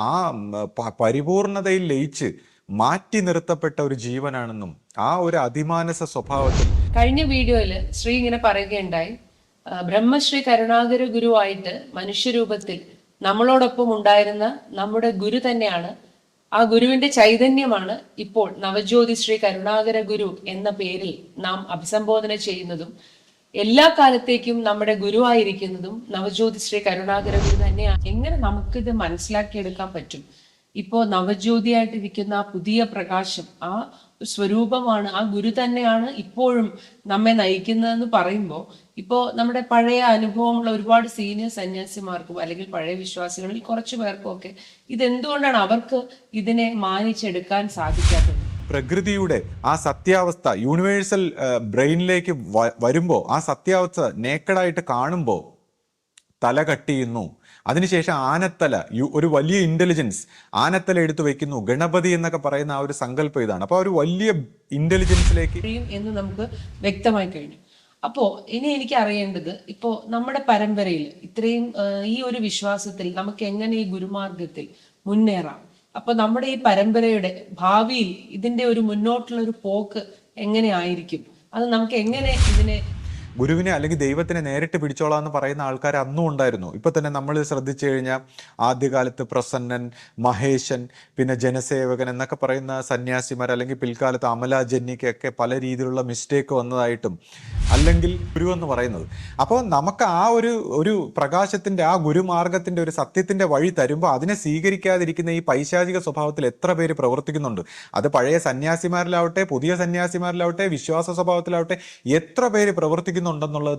ആ പരിപൂർണതയിൽ ലയിച്ച് മാറ്റി നിർത്തപ്പെട്ട ഒരു ജീവനാണെന്നും ആ ഒരു അതിമാനസ സ്വഭാവത്തിൽ കഴിഞ്ഞ വീഡിയോയിൽ ശ്രീ ഇങ്ങനെ പറയുകയുണ്ടായി, ബ്രഹ്മശ്രീ കരുണാകര ഗുരുവായിട്ട് മനുഷ്യരൂപത്തിൽ നമ്മളോടൊപ്പം ഉണ്ടായിരുന്ന നമ്മുടെ ഗുരു തന്നെയാണ്, ആ ഗുരുവിന്റെ ചൈതന്യമാണ് ഇപ്പോൾ നവജ്യോതി ശ്രീ കരുണാകര ഗുരു എന്ന പേരിൽ നാം അഭിസംബോധന ചെയ്യുന്നതും എല്ലാ കാലത്തേക്കും നമ്മുടെ ഗുരുവായിരിക്കുന്നതും നവജ്യോതി ശ്രീ കരുണാകര ഗുരു തന്നെയാണ്. എങ്ങനെ നമുക്കിത് മനസ്സിലാക്കിയെടുക്കാൻ പറ്റും? ഇപ്പോ നവജ്യോതിയായിട്ടിരിക്കുന്ന ആ പുതിയ പ്രകാശം, ആ സ്വരൂപമാണ്, ആ ഗുരു തന്നെയാണ് ഇപ്പോഴും നമ്മെ നയിക്കുന്നതെന്ന് പറയുമ്പോൾ, ഇപ്പോൾ നമ്മുടെ പഴയ അനുഭവമുള്ള ഒരുപാട് സീനിയർ സന്യാസിമാർക്കും അല്ലെങ്കിൽ പഴയ വിശ്വാസികളിൽ കുറച്ചു പേർക്കും ഒക്കെ ഇതെന്തുകൊണ്ടാണ് അവർക്ക് ഇതിനെ മാനിച്ചെടുക്കാൻ സാധിക്കാത്തത്? പ്രകൃതിയുടെ ആ സത്യാവസ്ഥ യൂണിവേഴ്സൽ ബ്രെയിനിലേക്ക് വരുമ്പോൾ, ആ സത്യാവസ്ഥ നേക്കഡായിട്ട് കാണുമ്പോൾ തല കട്ട് ചെയ്യുന്നു. അതിനുശേഷം ആനത്തല, ഒരു വലിയ ഇന്റലിജൻസ് ആനത്തല എടുത്തു വെക്കുന്നു. ഗണപതി എന്നൊക്കെ പറയുന്ന ആ ഒരു സങ്കല്പം ഇതാണ്. അപ്പൊ ഒരു വലിയ ഇന്റലിജൻസിലേക്ക് എന്ന് നമുക്ക് വ്യക്തമായി കഴിഞ്ഞു. അപ്പോ ഇനി എനിക്ക് അറിയേണ്ടത്, ഇപ്പോ നമ്മുടെ പരമ്പരയിൽ ഇത്രയും ഈ ഒരു വിശ്വാസത്തിൽ നമുക്ക് എങ്ങനെ ഈ ഗുരുമാർഗത്തിൽ മുന്നേറാം? അപ്പൊ നമ്മുടെ ഈ പരമ്പരയുടെ ഭാവിയിൽ ഇതിന്റെ ഒരു മുന്നോട്ടുള്ള ഒരു പോക്ക് എങ്ങനെ ആയിരിക്കും? അത് നമുക്ക് എങ്ങനെ ഇതിനെ ഗുരുവിനെ അല്ലെങ്കിൽ ദൈവത്തിനെ നേരിട്ട് പിടിച്ചോളാം എന്ന് പറയുന്ന ആൾക്കാർ അന്നും ഉണ്ടായിരുന്നു. ഇപ്പൊ തന്നെ നമ്മൾ ശ്രദ്ധിച്ചു കഴിഞ്ഞാൽ ആദ്യകാലത്ത് പ്രസന്നൻ, മഹേശൻ, പിന്നെ ജനസേവകൻ എന്നൊക്കെ പറയുന്ന സന്യാസിമാർ, അല്ലെങ്കിൽ പിൽക്കാലത്ത് അമല ജന്നിക്കൊക്കെ പല രീതിയിലുള്ള മിസ്റ്റേക്ക് വന്നതായിട്ടും അല്ലെങ്കിൽ ഗുരു എന്ന് പറയുന്നത്. അപ്പോൾ നമുക്ക് ആ ഒരു പ്രകാശത്തിന്റെ, ആ ഗുരുമാർഗത്തിന്റെ, ഒരു സത്യത്തിന്റെ വഴി തരുമ്പോൾ അതിനെ സ്വീകരിക്കാതിരിക്കുന്ന ഈ പൈശാചിക സ്വഭാവത്തിൽ എത്ര പേര് പ്രവർത്തിക്കുന്നുണ്ട്? അത് പഴയ സന്യാസിമാരിലാവട്ടെ, പുതിയ സന്യാസിമാരിലാവട്ടെ, വിശ്വാസ സ്വഭാവത്തിലാവട്ടെ, എത്ര പേര് പ്രവർത്തിക്കുന്നുണ്ടെന്നുള്ളത്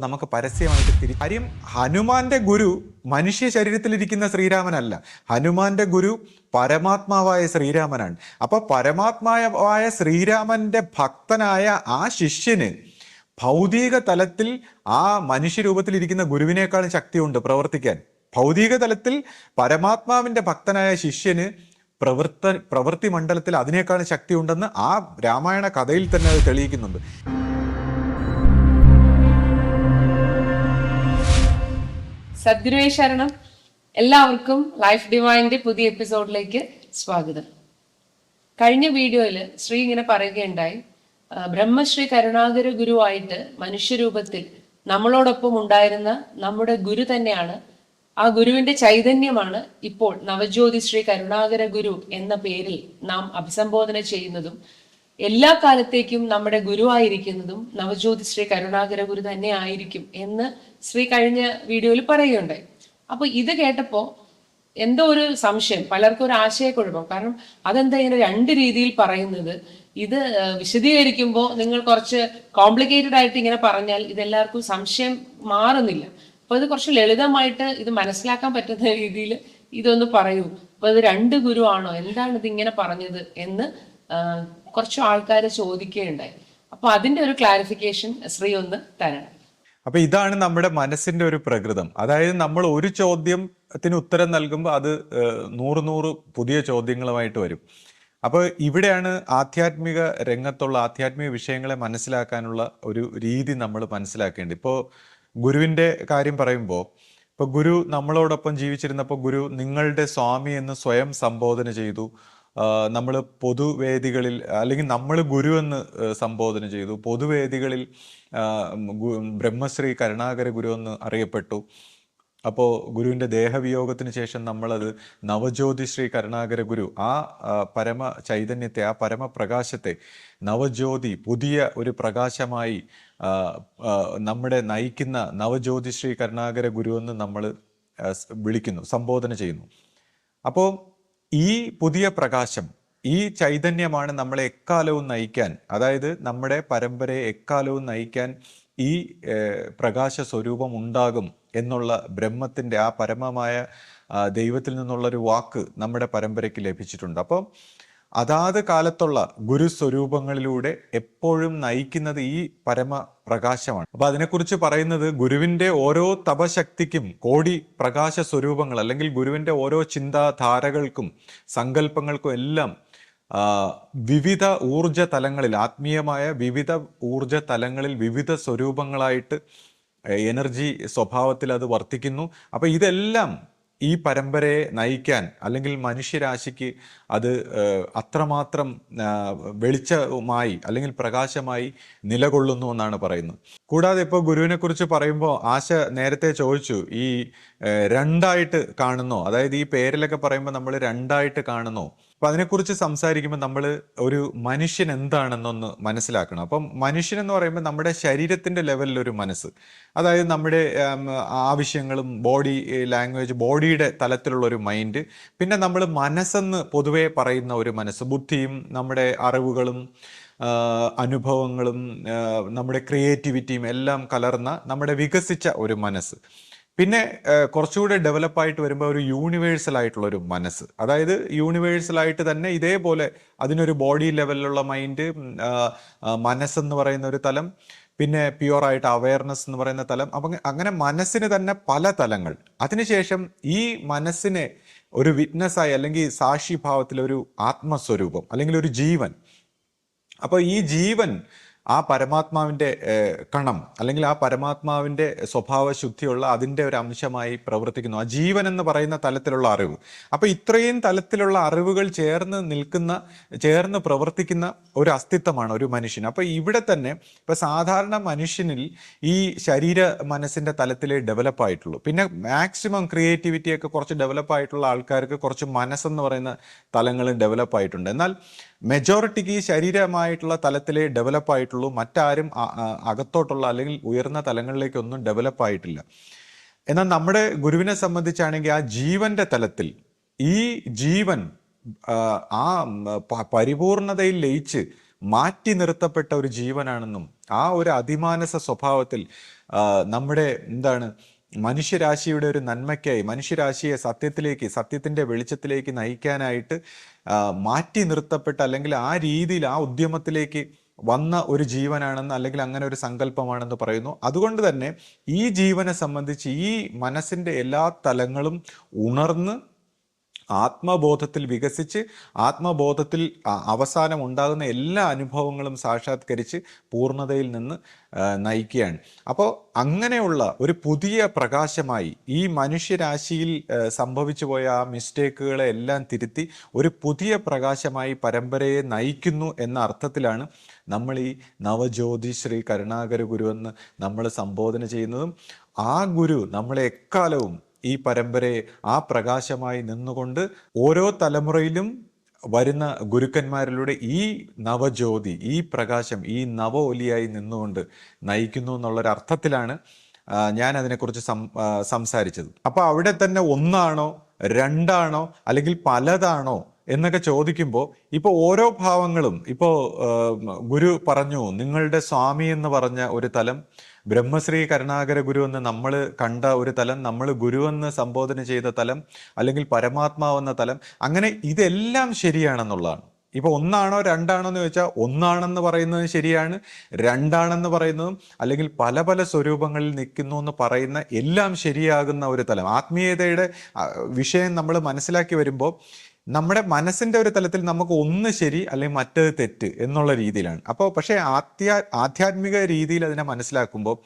നമുക്ക് പരസ്യമായിട്ട് കാര്യം. ഹനുമാന്റെ ഗുരു മനുഷ്യ ശരീരത്തിലിരിക്കുന്ന ശ്രീരാമനല്ല, ഹനുമാന്റെ ഗുരു പരമാത്മാവായ ശ്രീരാമനാണ്. അപ്പൊ പരമാത്മാവായ ശ്രീരാമന്റെ ഭക്തനായ ആ ശിഷ്യന് ഭൗതിക തലത്തിൽ ആ മനുഷ്യരൂപത്തിലിരിക്കുന്ന ഗുരുവിനേക്കാളും ശക്തിയുണ്ട് പ്രവർത്തിക്കാൻ. ഭൗതിക തലത്തിൽ പരമാത്മാവിന്റെ ഭക്തനായ ശിഷ്യന് പ്രവൃത്തി മണ്ഡലത്തിൽ അതിനേക്കാളും ശക്തിയുണ്ടെന്ന് ആ രാമായണ കഥയിൽ തന്നെ അത് തെളിയിക്കുന്നുണ്ട്. സദ്ഗുരുവേ ശരണം. എല്ലാവർക്കും ലൈഫ് ഡിവൈൻ്റെ പുതിയ എപ്പിസോഡിലേക്ക് സ്വാഗതം. കഴിഞ്ഞ വീഡിയോയിൽ ശ്രീ ഇങ്ങനെ പറയുകയുണ്ടായി, ബ്രഹ്മശ്രീ കരുണാകര ഗുരുവായിട്ട് മനുഷ്യരൂപത്തിൽ നമ്മളോടൊപ്പം ഉണ്ടായിരുന്ന നമ്മുടെ ഗുരു തന്നെയാണ്, ആ ഗുരുവിന്റെ ചൈതന്യമാണ് ഇപ്പോൾ നവജ്യോതി ശ്രീ കരുണാകര ഗുരു എന്ന പേരിൽ നാം അഭിസംബോധന ചെയ്യുന്നതും എല്ലാ കാലത്തേക്കും നമ്മുടെ ഗുരുവായിരിക്കുന്നതും നവജ്യോതി ശ്രീ കരുണാകര ഗുരു തന്നെ ആയിരിക്കും എന്ന് ശ്രീ കഴിഞ്ഞ വീഡിയോയിൽ പറയുകയുണ്ടായി. അപ്പൊ ഇത് കേട്ടപ്പോ എന്തോ ഒരു സംശയം, പലർക്കും ഒരു ആശയക്കുഴപ്പം. കാരണം അതെന്താ ഇങ്ങനെ രണ്ട് രീതിയിൽ പറയുന്നത്? ഇത് വിശദീകരിക്കുമ്പോൾ നിങ്ങൾ കുറച്ച് കോംപ്ലിക്കേറ്റഡ് ആയിട്ട് ഇങ്ങനെ പറഞ്ഞാൽ ഇതെല്ലാവർക്കും സംശയം മാറുന്നില്ല. അപ്പൊ ഇത് കുറച്ച് ലളിതമായിട്ട് ഇത് മനസ്സിലാക്കാൻ പറ്റുന്ന രീതിയിൽ ഇതൊന്ന് പറയൂ. അപ്പൊ ഇത് രണ്ട് ഗുരു ആണോ, എന്താണ് ഇത് ഇങ്ങനെ പറഞ്ഞത് എന്ന് കുറച്ച് ആൾക്കാർ ചോദിക്കുകയുണ്ടായി. അപ്പൊ അതിന്റെ ഒരു ക്ലാരിഫിക്കേഷൻ ശ്രീ ഒന്ന് തരണം. അപ്പൊ ഇതാണ് നമ്മുടെ മനസ്സിന്റെ ഒരു പ്രകൃതം. അതായത് നമ്മൾ ഒരു ചോദ്യത്തിന് ഉത്തരം നൽകുമ്പോൾ അത് നൂറ് പുതിയ ചോദ്യങ്ങളുമായിട്ട് വരും. അപ്പോൾ ഇവിടെയാണ് ആധ്യാത്മിക രംഗത്തുള്ള ആധ്യാത്മിക വിഷയങ്ങളെ മനസ്സിലാക്കാനുള്ള ഒരു രീതി നമ്മൾ മനസ്സിലാക്കേണ്ടത്. ഇപ്പോൾ ഗുരുവിന്റെ കാര്യം പറയുമ്പോൾ, ഇപ്പൊ ഗുരു നമ്മളോടൊപ്പം ജീവിച്ചിരുന്നപ്പോൾ ഗുരു നിങ്ങളുടെ സ്വാമി എന്ന് സ്വയം സംബോധന ചെയ്തു. നമ്മൾ പൊതുവേദികളിൽ, അല്ലെങ്കിൽ നമ്മൾ ഗുരു എന്ന് സംബോധന ചെയ്തു. പൊതുവേദികളിൽ ബ്രഹ്മശ്രീ കരുണാകര ഗുരു എന്ന് അറിയപ്പെട്ടു. അപ്പോൾ ഗുരുവിൻ്റെ ദേഹവിയോഗത്തിന് ശേഷം നമ്മളത് നവജ്യോതി ശ്രീ കരുണാകര ഗുരു, ആ പരമ ചൈതന്യത്തെ, ആ പരമപ്രകാശത്തെ നവജ്യോതി, പുതിയ ഒരു പ്രകാശമായി നമ്മുടെ നയിക്കുന്ന നവജ്യോതി ശ്രീ കരുണാകര ഗുരു എന്ന് നമ്മൾ വിളിക്കുന്നു, സംബോധന ചെയ്യുന്നു. അപ്പോൾ ഈ പുതിയ പ്രകാശം, ഈ ചൈതന്യമാണ് നമ്മളെ എക്കാലവും നയിക്കാൻ, അതായത് നമ്മുടെ പരമ്പരയെ എക്കാലവും നയിക്കാൻ ഈ പ്രകാശ സ്വരൂപം ഉണ്ടാകും എന്നുള്ള ബ്രഹ്മത്തിൻ്റെ, ആ പരമമായ ദൈവത്തിൽ നിന്നുള്ളൊരു വാക്ക് നമ്മുടെ പരമ്പരയ്ക്ക് ലഭിച്ചിട്ടുണ്ട്. അപ്പം അതാത് കാലത്തുള്ള ഗുരുസ്വരൂപങ്ങളിലൂടെ എപ്പോഴും നയിക്കുന്നത് ഈ പരമ പ്രകാശമാണ്. അപ്പൊ അതിനെക്കുറിച്ച് പറയുന്നത്, ഗുരുവിന്റെ ഓരോ തപശക്തിക്കും കോടി പ്രകാശ സ്വരൂപങ്ങൾ, അല്ലെങ്കിൽ ഗുരുവിന്റെ ഓരോ ചിന്താധാരകൾക്കും സങ്കല്പങ്ങൾക്കും എല്ലാം വിവിധ ഊർജ തലങ്ങളിൽ, ആത്മീയമായ വിവിധ ഊർജ തലങ്ങളിൽ വിവിധ സ്വരൂപങ്ങളായിട്ട് എനർജി സ്വഭാവത്തിൽ അത് വർത്തിക്കുന്നു. അപ്പൊ ഇതെല്ലാം ഈ പരമ്പരയെ നയിക്കാൻ അല്ലെങ്കിൽ മനുഷ്യരാശിക്ക് അത് അത്രമാത്രം വെളിച്ചമായി അല്ലെങ്കിൽ പ്രകാശമായി നിലകൊള്ളുന്നു എന്നാണ് പറയുന്നത്. കൂടാതെ ഇപ്പോൾ ഗുരുവിനെ കുറിച്ച് പറയുമ്പോൾ ആശ നേരത്തെ ചോദിച്ചു, ഈ രണ്ടായിട്ട് കാണുന്നോ, അതായത് ഈ പേരിലൊക്കെ പറയുമ്പോൾ നമ്മൾ രണ്ടായിട്ട് കാണുന്നോ? അപ്പൊ അതിനെക്കുറിച്ച് സംസാരിക്കുമ്പോൾ നമ്മൾ ഒരു മനുഷ്യൻ എന്താണെന്നൊന്ന് മനസ്സിലാക്കണം. അപ്പം മനുഷ്യൻ എന്ന് പറയുമ്പോൾ നമ്മുടെ ശരീരത്തിന്റെ ലെവലിലൊരു മനസ്സ്, അതായത് നമ്മുടെ ആവശ്യങ്ങളും ബോഡി ലാംഗ്വേജ്, ബോഡിയുടെ തലത്തിലുള്ള ഒരു മൈൻഡ്, പിന്നെ നമ്മൾ മനസ്സെന്ന് പൊതുവെ പറയുന്ന ഒരു മനസ്സ്, ബുദ്ധിയും നമ്മുടെ അറിവുകളും അനുഭവങ്ങളും നമ്മുടെ ക്രിയേറ്റിവിറ്റിയും എല്ലാം കലർന്ന നമ്മുടെ വികസിച്ച ഒരു മനസ്സ്. പിന്നെ കുറച്ചുകൂടെ ഡെവലപ്പായിട്ട് വരുമ്പോൾ ഒരു യൂണിവേഴ്സൽ ആയിട്ടുള്ള ഒരു മനസ്സ്, അതായത് യൂണിവേഴ്സൽ ആയിട്ട് തന്നെ ഇതേപോലെ അതിനൊരു ബോഡി ലെവലിലുള്ള മൈൻഡ്, മനസ്സെന്ന് പറയുന്ന ഒരു തലം, പിന്നെ പ്യുവറായിട്ട് അവയർനെസ് എന്ന് പറയുന്ന തലം. അപ്പം അങ്ങനെ മനസ്സിന് തന്നെ പല തലങ്ങൾ. അതിനുശേഷം ഈ മനസ്സിനെ ഒരു വിറ്റ്നസ്സായി അല്ലെങ്കിൽ സാക്ഷിഭാവത്തിൽ ഒരു ആത്മസ്വരൂപം അല്ലെങ്കിൽ ഒരു ജീവൻ. അപ്പോൾ ഈ ജീവൻ ആ പരമാത്മാവിൻ്റെ കണം അല്ലെങ്കിൽ ആ പരമാത്മാവിൻ്റെ സ്വഭാവ ശുദ്ധിയുള്ള അതിൻ്റെ ഒരു അംശമായി പ്രവർത്തിക്കുന്നു, ആ ജീവൻ എന്ന് പറയുന്ന തലത്തിലുള്ള അറിവ്. അപ്പോൾ ഇത്രയും തലത്തിലുള്ള അറിവുകൾ ചേർന്ന് പ്രവർത്തിക്കുന്ന ഒരു അസ്തിത്വമാണ് ഒരു മനുഷ്യൻ. അപ്പോൾ ഇവിടെ തന്നെ ഇപ്പം സാധാരണ മനുഷ്യനിൽ ഈ ശരീര മനസ്സിൻ്റെ തലത്തിലേ ഡെവലപ്പായിട്ടുള്ളൂ. പിന്നെ മാക്സിമം ക്രിയേറ്റിവിറ്റിയൊക്കെ കുറച്ച് ഡെവലപ്പായിട്ടുള്ള ആൾക്കാർക്ക് കുറച്ച് മനസ്സെന്ന് പറയുന്ന തലങ്ങളും ഡെവലപ്പായിട്ടുണ്ട്. എന്നാൽ മെജോറിറ്റിക്ക് ഈ ശരീരമായിട്ടുള്ള തലത്തിലേ ഡെവലപ്പായിട്ടുള്ളൂ. മറ്റാരും അകത്തോട്ടുള്ള അല്ലെങ്കിൽ ഉയർന്ന തലങ്ങളിലേക്കൊന്നും ഡെവലപ്പായിട്ടില്ല. എന്നാൽ നമ്മുടെ ഗുരുവിനെ സംബന്ധിച്ചാണെങ്കിൽ ആ ജീവന്റെ തലത്തിൽ ഈ ജീവൻ ആ പരിപൂർണതയിൽ ലയിച്ച് മാറ്റി നിർത്തപ്പെട്ട ഒരു ജീവനാണെന്നും ആ ഒരു അതിമാനസ സ്വഭാവത്തിൽ നമ്മുടെ മനുഷ്യരാശിയുടെ ഒരു നന്മയ്ക്കായി, മനുഷ്യരാശിയെ സത്യത്തിന്റെ വെളിച്ചത്തിലേക്ക് നയിക്കാനായിട്ട് മാറ്റി നിർത്തപ്പെട്ട അല്ലെങ്കിൽ ആ രീതിയിൽ ആ ഉദ്യമത്തിലേക്ക് വന്ന ഒരു ജീവനാണെന്ന് അല്ലെങ്കിൽ അങ്ങനെ ഒരു സങ്കല്പമാണെന്ന് പറയുന്നു. അതുകൊണ്ട് തന്നെ ഈ ജീവനെ സംബന്ധിച്ച് ഈ മനസ്സിന്റെ എല്ലാ തലങ്ങളും ഉണർന്ന് ആത്മബോധത്തിൽ വികസിച്ച് ആത്മബോധത്തിൽ അവസാനം ഉണ്ടാകുന്ന എല്ലാ അനുഭവങ്ങളും സാക്ഷാത്കരിച്ച് പൂർണ്ണതയിൽ നിന്ന് നയിക്കുകയാണ്. അപ്പോൾ അങ്ങനെയുള്ള ഒരു പുതിയ പ്രകാശമായി ഈ മനുഷ്യരാശിയിൽ സംഭവിച്ചു പോയ ആ മിസ്റ്റേക്കുകളെ എല്ലാം തിരുത്തി ഒരു പുതിയ പ്രകാശമായി പരമ്പരയെ നയിക്കുന്നു എന്ന അർത്ഥത്തിലാണ് നമ്മൾ ഈ നവജ്യോതി ശ്രീ കരുണാകര ഗുരു എന്ന് നമ്മൾ സംബോധന ചെയ്യുന്നതും ആ ഗുരു നമ്മളെ എക്കാലവും ഈ പരമ്പരയെ ആ പ്രകാശമായി നിന്നുകൊണ്ട് ഓരോ തലമുറയിലും വരുന്ന ഗുരുക്കന്മാരിലൂടെ ഈ നവജ്യോതി, ഈ പ്രകാശം, ഈ നവ ഒലിയായി നിന്നുകൊണ്ട് നയിക്കുന്നു എന്നുള്ളൊരർത്ഥത്തിലാണ് ഞാൻ അതിനെക്കുറിച്ച് സംസാരിച്ചത്. അപ്പോൾ അവിടെ തന്നെ ഒന്നാണോ രണ്ടാണോ അല്ലെങ്കിൽ പലതാണോ എന്നൊക്കെ ചോദിക്കുമ്പോൾ ഇപ്പോൾ ഓരോ ഭാവങ്ങളും, ഇപ്പോൾ ഗുരു പറഞ്ഞു നിങ്ങളുടെ സ്വാമി എന്ന് പറഞ്ഞ ഒരു തലം, ബ്രഹ്മശ്രീ കരുണാകര ഗുരു എന്ന് നമ്മൾ കണ്ട ഒരു തലം, നമ്മൾ ഗുരു എന്ന് സംബോധന ചെയ്ത തലം, അല്ലെങ്കിൽ പരമാത്മാവെന്ന തലം, അങ്ങനെ ഇതെല്ലാം ശരിയാണെന്നുള്ളതാണ്. ഇപ്പൊ ഒന്നാണോ രണ്ടാണോ എന്ന് ചോദിച്ചാൽ ഒന്നാണെന്ന് പറയുന്നത് ശരിയാണ്, രണ്ടാണെന്ന് പറയുന്നതും അല്ലെങ്കിൽ പല പല സ്വരൂപങ്ങളിൽ നിൽക്കുന്നു എന്ന് പറയുന്ന എല്ലാം ശരിയാകുന്ന ഒരു തലം. ആത്മീയതയുടെ വിഷയം നമ്മൾ മനസ്സിലാക്കി വരുമ്പോൾ നമ്മുടെ മനസ്സിന്റെ ഒരു തലത്തിൽ നമുക്ക് ഒന്ന് ശരി അല്ലെങ്കിൽ മറ്റേത് തെറ്റ് എന്നുള്ള രീതിയിലാണ്. അപ്പോൾ പക്ഷേ ആധ്യാത്മിക രീതിയിൽ അതിനെ മനസ്സിലാക്കുമ്പോൾ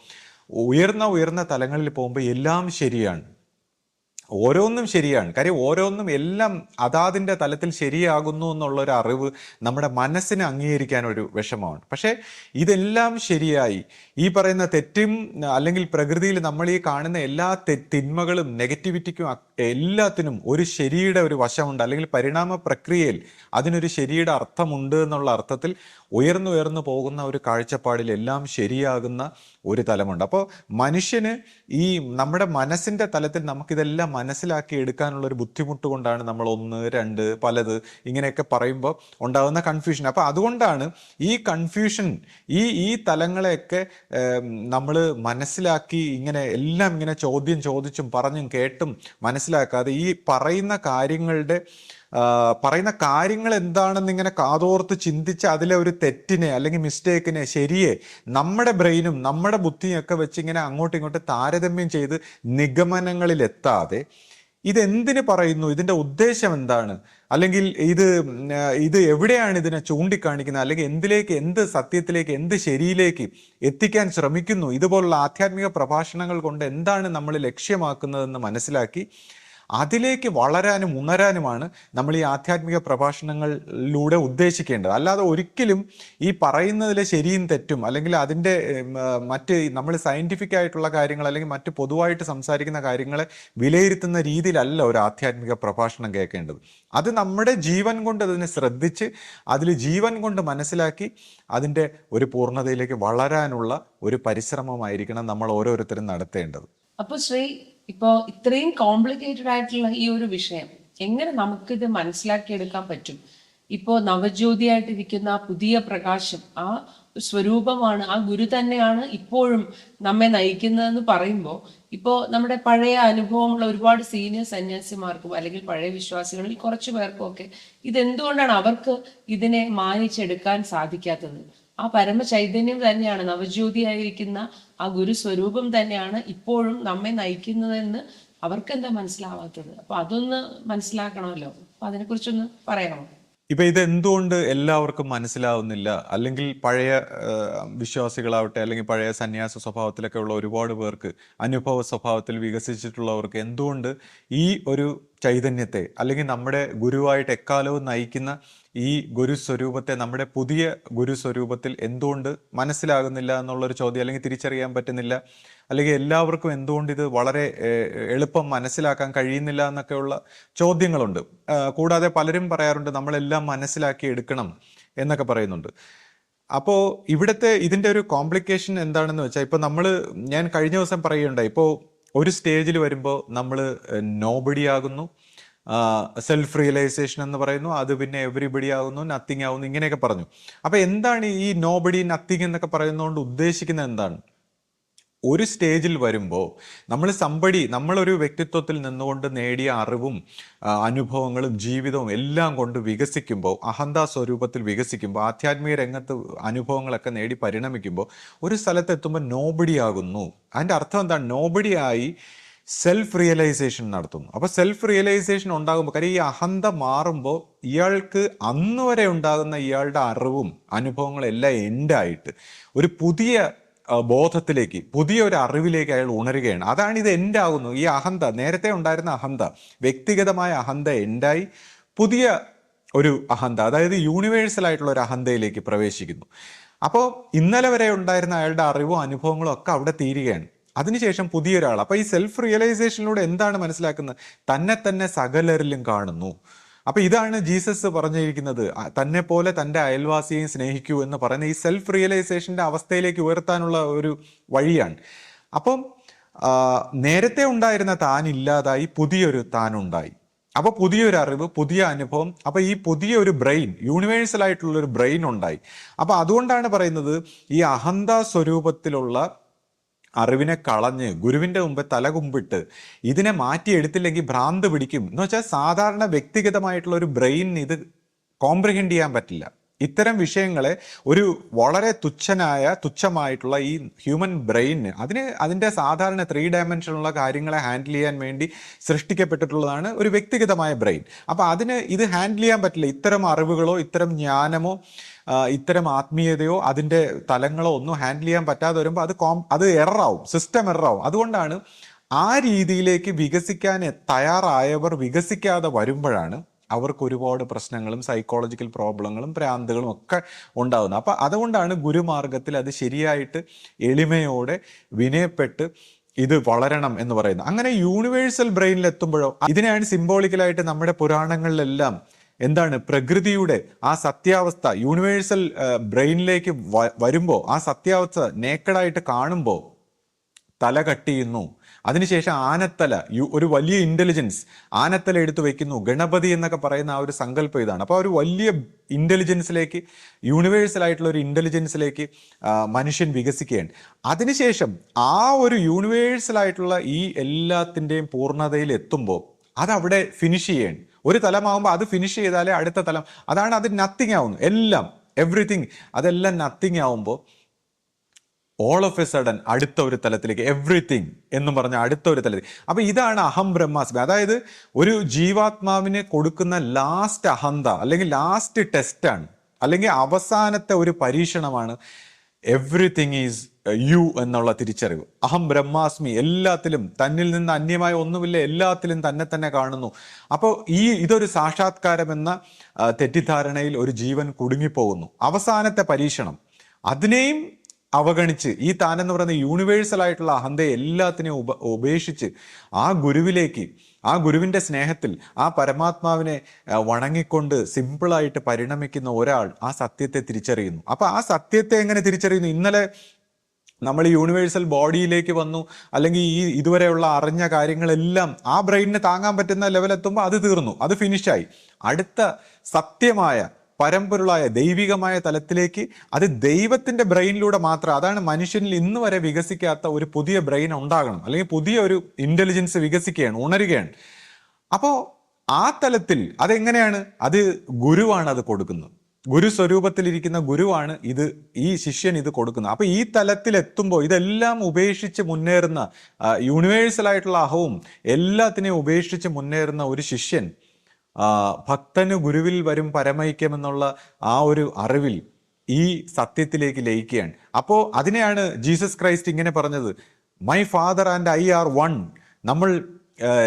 ഉയർന്ന തലങ്ങളിൽ പോകുമ്പോൾ എല്ലാം ശരിയാണ്, ഓരോന്നും ശരിയാണ്. കാര്യം ഓരോന്നും എല്ലാം അതാതിൻ്റെ തലത്തിൽ ശരിയാകുന്നു എന്നുള്ളൊരു അറിവ് നമ്മുടെ മനസ്സിന് അംഗീകരിക്കാൻ ഒരു വിഷമമാണ്. പക്ഷേ ഇതെല്ലാം ശരിയായി ഈ പറയുന്ന തെറ്റും അല്ലെങ്കിൽ പ്രകൃതിയിൽ നമ്മൾ ഈ കാണുന്ന എല്ലാ തിന്മകളും നെഗറ്റിവിറ്റിക്കും എല്ലാത്തിനും ഒരു ശരിയുടെ ഒരു വശമുണ്ട്, അല്ലെങ്കിൽ പരിണാമ പ്രക്രിയയിൽ അതിനൊരു ശരിയുടെ അർത്ഥമുണ്ട് എന്നുള്ള അർത്ഥത്തിൽ ഉയർന്നു പോകുന്ന ഒരു കാഴ്ചപ്പാടിൽ എല്ലാം ശരിയാകുന്ന ഒരു തലമുണ്ട്. അപ്പോൾ മനുഷ്യന് ഈ നമ്മുടെ മനസ്സിൻ്റെ തലത്തിൽ നമുക്കിതെല്ലാം മനസ്സിലാക്കി എടുക്കാനുള്ള ഒരു ബുദ്ധിമുട്ട് കൊണ്ടാണ് നമ്മൾ ഒന്ന് രണ്ട് പലത് ഇങ്ങനെയൊക്കെ പറയുമ്പോൾ ഉണ്ടാകുന്ന കൺഫ്യൂഷൻ. അപ്പോൾ അതുകൊണ്ടാണ് ഈ കൺഫ്യൂഷൻ, ഈ തലങ്ങളെയൊക്കെ നമ്മൾ മനസ്സിലാക്കി എല്ലാം ഇങ്ങനെ ചോദിച്ചും പറഞ്ഞും കേട്ടും മനസ്സിലാക്കാതെ ഈ പറയുന്ന കാര്യങ്ങൾ എന്താണെന്ന് ഇങ്ങനെ കാതോർത്ത് ചിന്തിച്ച് അതിലെ ഒരു തെറ്റിനെ അല്ലെങ്കിൽ മിസ്റ്റേക്കിനെ ശരിയെ നമ്മുടെ ബ്രെയിനും നമ്മുടെ ബുദ്ധിയും ഒക്കെ വെച്ച് ഇങ്ങനെ അങ്ങോട്ടും ഇങ്ങോട്ടും താരതമ്യം ചെയ്ത് നിഗമനങ്ങളിലെത്താതെ ഇതെന്തിന് പറയുന്നു, ഇതിൻ്റെ ഉദ്ദേശം എന്താണ്, അല്ലെങ്കിൽ ഇത് എവിടെയാണ് ഇതിനെ ചൂണ്ടിക്കാണിക്കുന്നത്, അല്ലെങ്കിൽ എന്ത് സത്യത്തിലേക്ക് എന്ത് ശരിയിലേക്ക് എത്തിക്കാൻ ശ്രമിക്കുന്നു, ഇതുപോലുള്ള ആധ്യാത്മിക പ്രഭാഷണങ്ങൾ കൊണ്ട് എന്താണ് നമ്മൾ ലക്ഷ്യമാക്കുന്നതെന്ന് മനസ്സിലാക്കി അതിലേക്ക് വളരാനും ഉണരാനുമാണ് നമ്മൾ ഈ ആധ്യാത്മിക പ്രഭാഷണങ്ങളിലൂടെ ഉദ്ദേശിക്കേണ്ടത്. അല്ലാതെ ഒരിക്കലും ഈ പറയുന്നതിലെ ശരിയും തെറ്റും അല്ലെങ്കിൽ അതിൻ്റെ മറ്റ് നമ്മൾ സയൻറ്റിഫിക് ആയിട്ടുള്ള കാര്യങ്ങൾ അല്ലെങ്കിൽ മറ്റ് പൊതുവായിട്ട് സംസാരിക്കുന്ന കാര്യങ്ങളെ വിലയിരുത്തുന്ന രീതിയിലല്ല ഒരു ആധ്യാത്മിക പ്രഭാഷണം കേൾക്കേണ്ടത്. അത് നമ്മുടെ ജീവൻ കൊണ്ട് അതിനെ ശ്രദ്ധിച്ച് അതിൽ ജീവൻ കൊണ്ട് മനസ്സിലാക്കി അതിൻ്റെ ഒരു പൂർണ്ണതയിലേക്ക് വളരാനുള്ള ഒരു പരിശ്രമമായിരിക്കണം നമ്മൾ ഓരോരുത്തരും നടത്തേണ്ടത്. അപ്പൊ ശ്രീ, ഇപ്പോ ഇത്രയും കോംപ്ലിക്കേറ്റഡ് ആയിട്ടുള്ള ഈ ഒരു വിഷയം എങ്ങനെ നമുക്കിത് മനസ്സിലാക്കിയെടുക്കാൻ പറ്റും? ഇപ്പോ നവജ്യോതിയായിട്ടിരിക്കുന്ന ആ പുതിയ പ്രകാശം, ആ സ്വരൂപമാണ്, ആ ഗുരു തന്നെയാണ് ഇപ്പോഴും നമ്മെ നയിക്കുന്നതെന്ന് പറയുമ്പോൾ, ഇപ്പോൾ നമ്മുടെ പഴയ അനുഭവമുള്ള ഒരുപാട് സീനിയർ സന്യാസിമാർക്കും അല്ലെങ്കിൽ പഴയ വിശ്വാസികളിൽ കുറച്ചു പേർക്കും ഒക്കെ ഇതെന്തുകൊണ്ടാണ് അവർക്ക് ഇതിനെ മാനിച്ചെടുക്കാൻ സാധിക്കാത്തത്? ആ പരമ ചൈതന്യം തന്നെയാണ്, നവജ്യോതിയായിരിക്കുന്ന ആ ഗുരുസ്വരൂപം തന്നെയാണ് ഇപ്പോഴും നമ്മെ നയിക്കുന്നതെന്ന് അവർക്ക് എന്താ മനസ്സിലാവാത്തത്? അപ്പൊ അതൊന്ന് മനസ്സിലാക്കണമല്ലോ. അപ്പൊ അതിനെക്കുറിച്ചൊന്ന് പറയാമോ? ഇപ്പൊ ഇത് എന്തുകൊണ്ട് എല്ലാവർക്കും മനസ്സിലാവുന്നില്ല? അല്ലെങ്കിൽ പഴയ വിശ്വാസികളാവട്ടെ അല്ലെങ്കിൽ പഴയ സന്യാസ സ്വഭാവത്തിലൊക്കെ ഉള്ള ഒരുപാട് പേർക്ക്, അനുഭവ സ്വഭാവത്തിൽ വികസിച്ചിട്ടുള്ളവർക്ക് എന്തുകൊണ്ട് ഈ ഒരു ചൈതന്യത്തെ അല്ലെങ്കിൽ നമ്മുടെ ഗുരുവായിട്ട് എക്കാലവും നയിക്കുന്ന ഈ ഗുരുസ്വരൂപത്തെ നമ്മുടെ പുതിയ ഗുരുസ്വരൂപത്തിൽ എന്തുകൊണ്ട് മനസ്സിലാകുന്നില്ല എന്നുള്ളൊരു ചോദ്യം, അല്ലെങ്കിൽ തിരിച്ചറിയാൻ പറ്റുന്നില്ല, അല്ലെങ്കിൽ എല്ലാവർക്കും എന്തുകൊണ്ട് ഇത് വളരെ എളുപ്പം മനസ്സിലാക്കാൻ കഴിയുന്നില്ല എന്നൊക്കെയുള്ള ചോദ്യങ്ങളുണ്ട്. കൂടാതെ പലരും പറയാറുണ്ട് നമ്മളെല്ലാം മനസ്സിലാക്കി എടുക്കണം എന്നൊക്കെ പറയുന്നുണ്ട്. അപ്പോൾ ഇവിടുത്തെ ഇതിൻ്റെ ഒരു കോംപ്ലിക്കേഷൻ എന്താണെന്ന് വെച്ചാൽ, ഇപ്പോൾ ഞാൻ കഴിഞ്ഞ ദിവസം പറയുകയുണ്ടായി, ഇപ്പോൾ ഒരു സ്റ്റേജിൽ വരുമ്പോൾ നമ്മൾ നോബഡി ആകുന്നു, സെൽഫ് റിയലൈസേഷൻ എന്ന് പറയുന്നു, അത് പിന്നെ എവരിബഡി ആകുന്നു, നത്തിങ് ആകുന്നു, ഇങ്ങനെയൊക്കെ പറഞ്ഞു. അപ്പോൾ എന്താണ് ഈ നോബഡി നത്തിങ് എന്നൊക്കെ പറയുന്നതുകൊണ്ട് ഉദ്ദേശിക്കുന്നത് എന്താണ്? ഒരു സ്റ്റേജിൽ വരുമ്പോൾ നമ്മളൊരു വ്യക്തിത്വത്തിൽ നിന്നുകൊണ്ട് നേടിയ അറിവും അനുഭവങ്ങളും ജീവിതവും എല്ലാം കൊണ്ട് വികസിക്കുമ്പോൾ, അഹന്താ സ്വരൂപത്തിൽ വികസിക്കുമ്പോൾ, ആധ്യാത്മിക രംഗത്ത് അനുഭവങ്ങളൊക്കെ നേടി പരിണമിക്കുമ്പോൾ ഒരു സ്ഥലത്തെത്തുമ്പോൾ നോബഡി ആകുന്നു. അതിൻ്റെ അർത്ഥം എന്താണ്? നോബഡി ആയി സെൽഫ് റിയലൈസേഷൻ നടത്തുന്നു. അപ്പോൾ സെൽഫ് റിയലൈസേഷൻ ഉണ്ടാകുമ്പോൾ, കാര്യം ഈ അഹന്ത മാറുമ്പോൾ ഇയാൾക്ക് അന്ന് വരെ ഉണ്ടാകുന്ന ഇയാളുടെ അറിവും അനുഭവങ്ങളും എല്ലാം എൻഡായിട്ട് ഒരു പുതിയ ബോധത്തിലേക്ക്, പുതിയ ഒരു അറിവിലേക്ക് അയാൾ ഉണരുകയാണ്. അതാണ് ഇത് എൻഡാകുന്നു. ഈ അഹന്ത, നേരത്തെ ഉണ്ടായിരുന്ന അഹന്ത, വ്യക്തിഗതമായ അഹന്ത എൻഡായി പുതിയ ഒരു അഹന്ത, അതായത് യൂണിവേഴ്സൽ ആയിട്ടുള്ള ഒരു അഹന്തയിലേക്ക് പ്രവേശിക്കുന്നു. അപ്പോൾ ഇന്നലെ വരെ ഉണ്ടായിരുന്ന അയാളുടെ അറിവും അനുഭവങ്ങളും ഒക്കെ അവിടെ തീരുകയാണ്. അതിനുശേഷം പുതിയൊരാൾ. അപ്പോൾ ഈ സെൽഫ് റിയലൈസേഷനിലൂടെ എന്താണ് മനസ്സിലാക്കുന്നത്? തന്നെ സകലരിലും കാണുന്നു. അപ്പൊ ഇതാണ് ജീസസ് പറഞ്ഞിരിക്കുന്നത്, തന്നെ പോലെ തൻ്റെ അയൽവാസിയെയും സ്നേഹിക്കൂ എന്ന് പറയുന്ന ഈ സെൽഫ് റിയലൈസേഷൻ്റെ അവസ്ഥയിലേക്ക് ഉയർത്താനുള്ള ഒരു വഴിയാണ്. അപ്പം നേരത്തെ ഉണ്ടായിരുന്ന താനില്ലാതായി പുതിയൊരു താനുണ്ടായി. അപ്പോൾ പുതിയൊരു അറിവ്, പുതിയ അനുഭവം, അപ്പോൾ ഈ പുതിയൊരു ബ്രെയിൻ, യൂണിവേഴ്സൽ ആയിട്ടുള്ളൊരു ബ്രെയിൻ ഉണ്ടായി. അപ്പോൾ അതുകൊണ്ടാണ് പറയുന്നത് ഈ അഹന്ത സ്വരൂപത്തിലുള്ള അറിവിനെ കളഞ്ഞ് ഗുരുവിൻ്റെ മുമ്പ് തലകുമ്പിട്ട് ഇതിനെ മാറ്റിയെടുത്തില്ലെങ്കിൽ ഭ്രാന്ത് പിടിക്കും എന്ന് വെച്ചാൽ, സാധാരണ വ്യക്തിഗതമായിട്ടുള്ള ഒരു ബ്രെയിനിന് ഇത് കോംപ്രിഹെൻഡ് ചെയ്യാൻ പറ്റില്ല. ഇത്തരം വിഷയങ്ങളെ ഒരു വളരെ തുച്ഛമായിട്ടുള്ള ഈ ഹ്യൂമൻ ബ്രെയിന് അതിൻ്റെ സാധാരണ 3 ഡയമെൻഷനുള്ള കാര്യങ്ങളെ ഹാൻഡിൽ ചെയ്യാൻ വേണ്ടി സൃഷ്ടിക്കപ്പെട്ടിട്ടുള്ളതാണ് ഒരു വ്യക്തിഗതമായ ബ്രെയിൻ. അപ്പോൾ അതിന് ഇത് ഹാൻഡിൽ ചെയ്യാൻ പറ്റില്ല. ഇത്തരം അറിവുകളോ ഇത്തരം ജ്ഞാനമോ ഇത്തരം ആത്മീയതയോ അതിൻ്റെ തലങ്ങളോ ഒന്നും ഹാൻഡിൽ ചെയ്യാൻ പറ്റാതെ വരുമ്പോൾ അത് എററാവും, സിസ്റ്റം എററാവും. അതുകൊണ്ടാണ് ആ രീതിയിലേക്ക് വികസിക്കാൻ തയ്യാറായവർ വികസിക്കാതെ വരുമ്പോഴാണ് അവർക്ക് ഒരുപാട് പ്രശ്നങ്ങളും സൈക്കോളജിക്കൽ പ്രോബ്ലങ്ങളും ഭ്രാന്തുകളും ഒക്കെ ഉണ്ടാകുന്നത്. അപ്പം അതുകൊണ്ടാണ് ഗുരുമാർഗത്തിൽ അത് ശരിയായിട്ട് എളിമയോടെ വിനയപ്പെട്ട് ഇത് വളരണം എന്ന് പറയുന്നത്. അങ്ങനെ യൂണിവേഴ്സൽ ബ്രെയിനിൽ എത്തുമ്പോഴോ, ഇതിനെയാണ് സിംബോളിക്കലായിട്ട് നമ്മുടെ പുരാണങ്ങളിലെല്ലാം എന്താണ്, പ്രകൃതിയുടെ ആ സത്യാവസ്ഥ യൂണിവേഴ്സൽ ബ്രെയിനിലേക്ക് വരുമ്പോൾ, ആ സത്യാവസ്ഥ നേക്കഡായിട്ട് കാണുമ്പോൾ തല കട്ട് ചെയ്യുന്നു. അതിനുശേഷം ആനത്തല, ഒരു വലിയ ഇന്റലിജൻസ് ആനത്തല എടുത്തു വെക്കുന്നു. ഗണപതി എന്നൊക്കെ പറയുന്ന ആ ഒരു സങ്കല്പം ഇതാണ്. അപ്പോൾ ഒരു വലിയ ഇന്റലിജൻസിലേക്ക്, യൂണിവേഴ്സൽ ആയിട്ടുള്ള ഒരു ഇന്റലിജൻസിലേക്ക് മനുഷ്യൻ വികസിക്കുകയാണ്. അതിനുശേഷം ആ ഒരു യൂണിവേഴ്സൽ ആയിട്ടുള്ള ഈ എല്ലാത്തിൻ്റെയും പൂർണ്ണതയിൽ എത്തുമ്പോൾ അതവിടെ ഫിനിഷ് ചെയ്യാണ്. ഒരു തലമാകുമ്പോൾ അത് ഫിനിഷ് ചെയ്താലേ അടുത്ത തലം, അതാണ് അത് നത്തിങ് ആവുന്നു. എല്ലാം എവറിത്തിങ് അതെല്ലാം നത്തിങ് ആവുമ്പോൾ ഓൾ ഓഫ് എ സഡൻ അടുത്ത ഒരു തലത്തിലേക്ക്, എവ്രിതിങ് എന്നും പറഞ്ഞ അടുത്ത ഒരു തലത്തിൽ. അപ്പൊ ഇതാണ് അഹം ബ്രഹ്മാസ്മി. അതായത് ഒരു ജീവാത്മാവിന് കൊടുക്കുന്ന ലാസ്റ്റ് അഹന്ത അല്ലെങ്കിൽ ലാസ്റ്റ് ടെസ്റ്റാണ്, അല്ലെങ്കിൽ അവസാനത്തെ ഒരു പരീക്ഷണമാണ് എവ്രിതിങ് ഈസ് യു എന്നുള്ള തിരിച്ചറിവ്, അഹം ബ്രഹ്മാസ്മി, എല്ലാത്തിലും തന്നിൽ നിന്ന് അന്യമായ ഒന്നുമില്ല, എല്ലാത്തിലും തന്നെ തന്നെ കാണുന്നു. അപ്പോൾ ഇതൊരു സാക്ഷാത്കാരം എന്ന തെറ്റിദ്ധാരണയിൽ ഒരു ജീവൻ കുടുങ്ങിപ്പോകുന്നു. അവസാനത്തെ പരീക്ഷണം അതിനെയും അവഗണിച്ച് ഈ താനെന്ന് പറയുന്ന യൂണിവേഴ്സൽ ആയിട്ടുള്ള അഹന്തയെ എല്ലാത്തിനെയും ഉപേക്ഷിച്ച് ആ ഗുരുവിലേക്ക്, ആ ഗുരുവിൻ്റെ സ്നേഹത്തിൽ ആ പരമാത്മാവിനെ വണങ്ങിക്കൊണ്ട് സിമ്പിളായിട്ട് പരിണമിക്കുന്ന ഒരാൾ ആ സത്യത്തെ തിരിച്ചറിയുന്നു. അപ്പൊ ആ സത്യത്തെ എങ്ങനെ തിരിച്ചറിയുന്നു? ഇന്നലെ നമ്മൾ യൂണിവേഴ്സൽ ബോഡിയിലേക്ക് വന്നു, അല്ലെങ്കിൽ ഇതുവരെയുള്ള അറിഞ്ഞ കാര്യങ്ങളെല്ലാം ആ ബ്രെയിനിന് താങ്ങാൻ പറ്റുന്ന ലെവലെത്തുമ്പോൾ അത് തീർന്നു, അത് ഫിനിഷായി. അടുത്ത സത്യമായ പരമ്പൊരുളായ ദൈവികമായ തലത്തിലേക്ക്, അത് ദൈവത്തിന്റെ ബ്രെയിനിലൂടെ മാത്രം, അതാണ് മനുഷ്യനിൽ ഇന്ന് വരെ വികസിക്കാത്ത ഒരു പുതിയ ബ്രെയിൻ ഉണ്ടാകണം, അല്ലെങ്കിൽ പുതിയ ഒരു ഇന്റലിജൻസ് വികസിക്കുകയാണ്, ഉണരുകയാണ്. അപ്പോൾ ആ തലത്തിൽ അതെങ്ങനെയാണ്? അത് ഗുരുവാണ് അത് കൊടുക്കുന്നത്. ഗുരു സ്വരൂപത്തിലിരിക്കുന്ന ഗുരുവാണ് ഈ ശിഷ്യൻ ഇത് കൊടുക്കുന്നത്. അപ്പൊ ഈ തലത്തിൽ എത്തുമ്പോൾ ഇതെല്ലാം ഉപേക്ഷിച്ച് മുന്നേറുന്ന, യൂണിവേഴ്സൽ ആയിട്ടുള്ള അഹവും എല്ലാത്തിനെയും ഉപേക്ഷിച്ച് മുന്നേറുന്ന ഒരു ശിഷ്യൻ ഭക്തന് ഗുരുവിൽ വരും പരമൈക്യമെന്നുള്ള ആ ഒരു അറിവിൽ ഈ സത്യത്തിലേക്ക് ലയിക്കുകയാണ്. അപ്പോൾ അതിനെയാണ് ജീസസ് ക്രൈസ്റ്റ് ഇങ്ങനെ പറഞ്ഞത്, my father and I are one. നമ്മൾ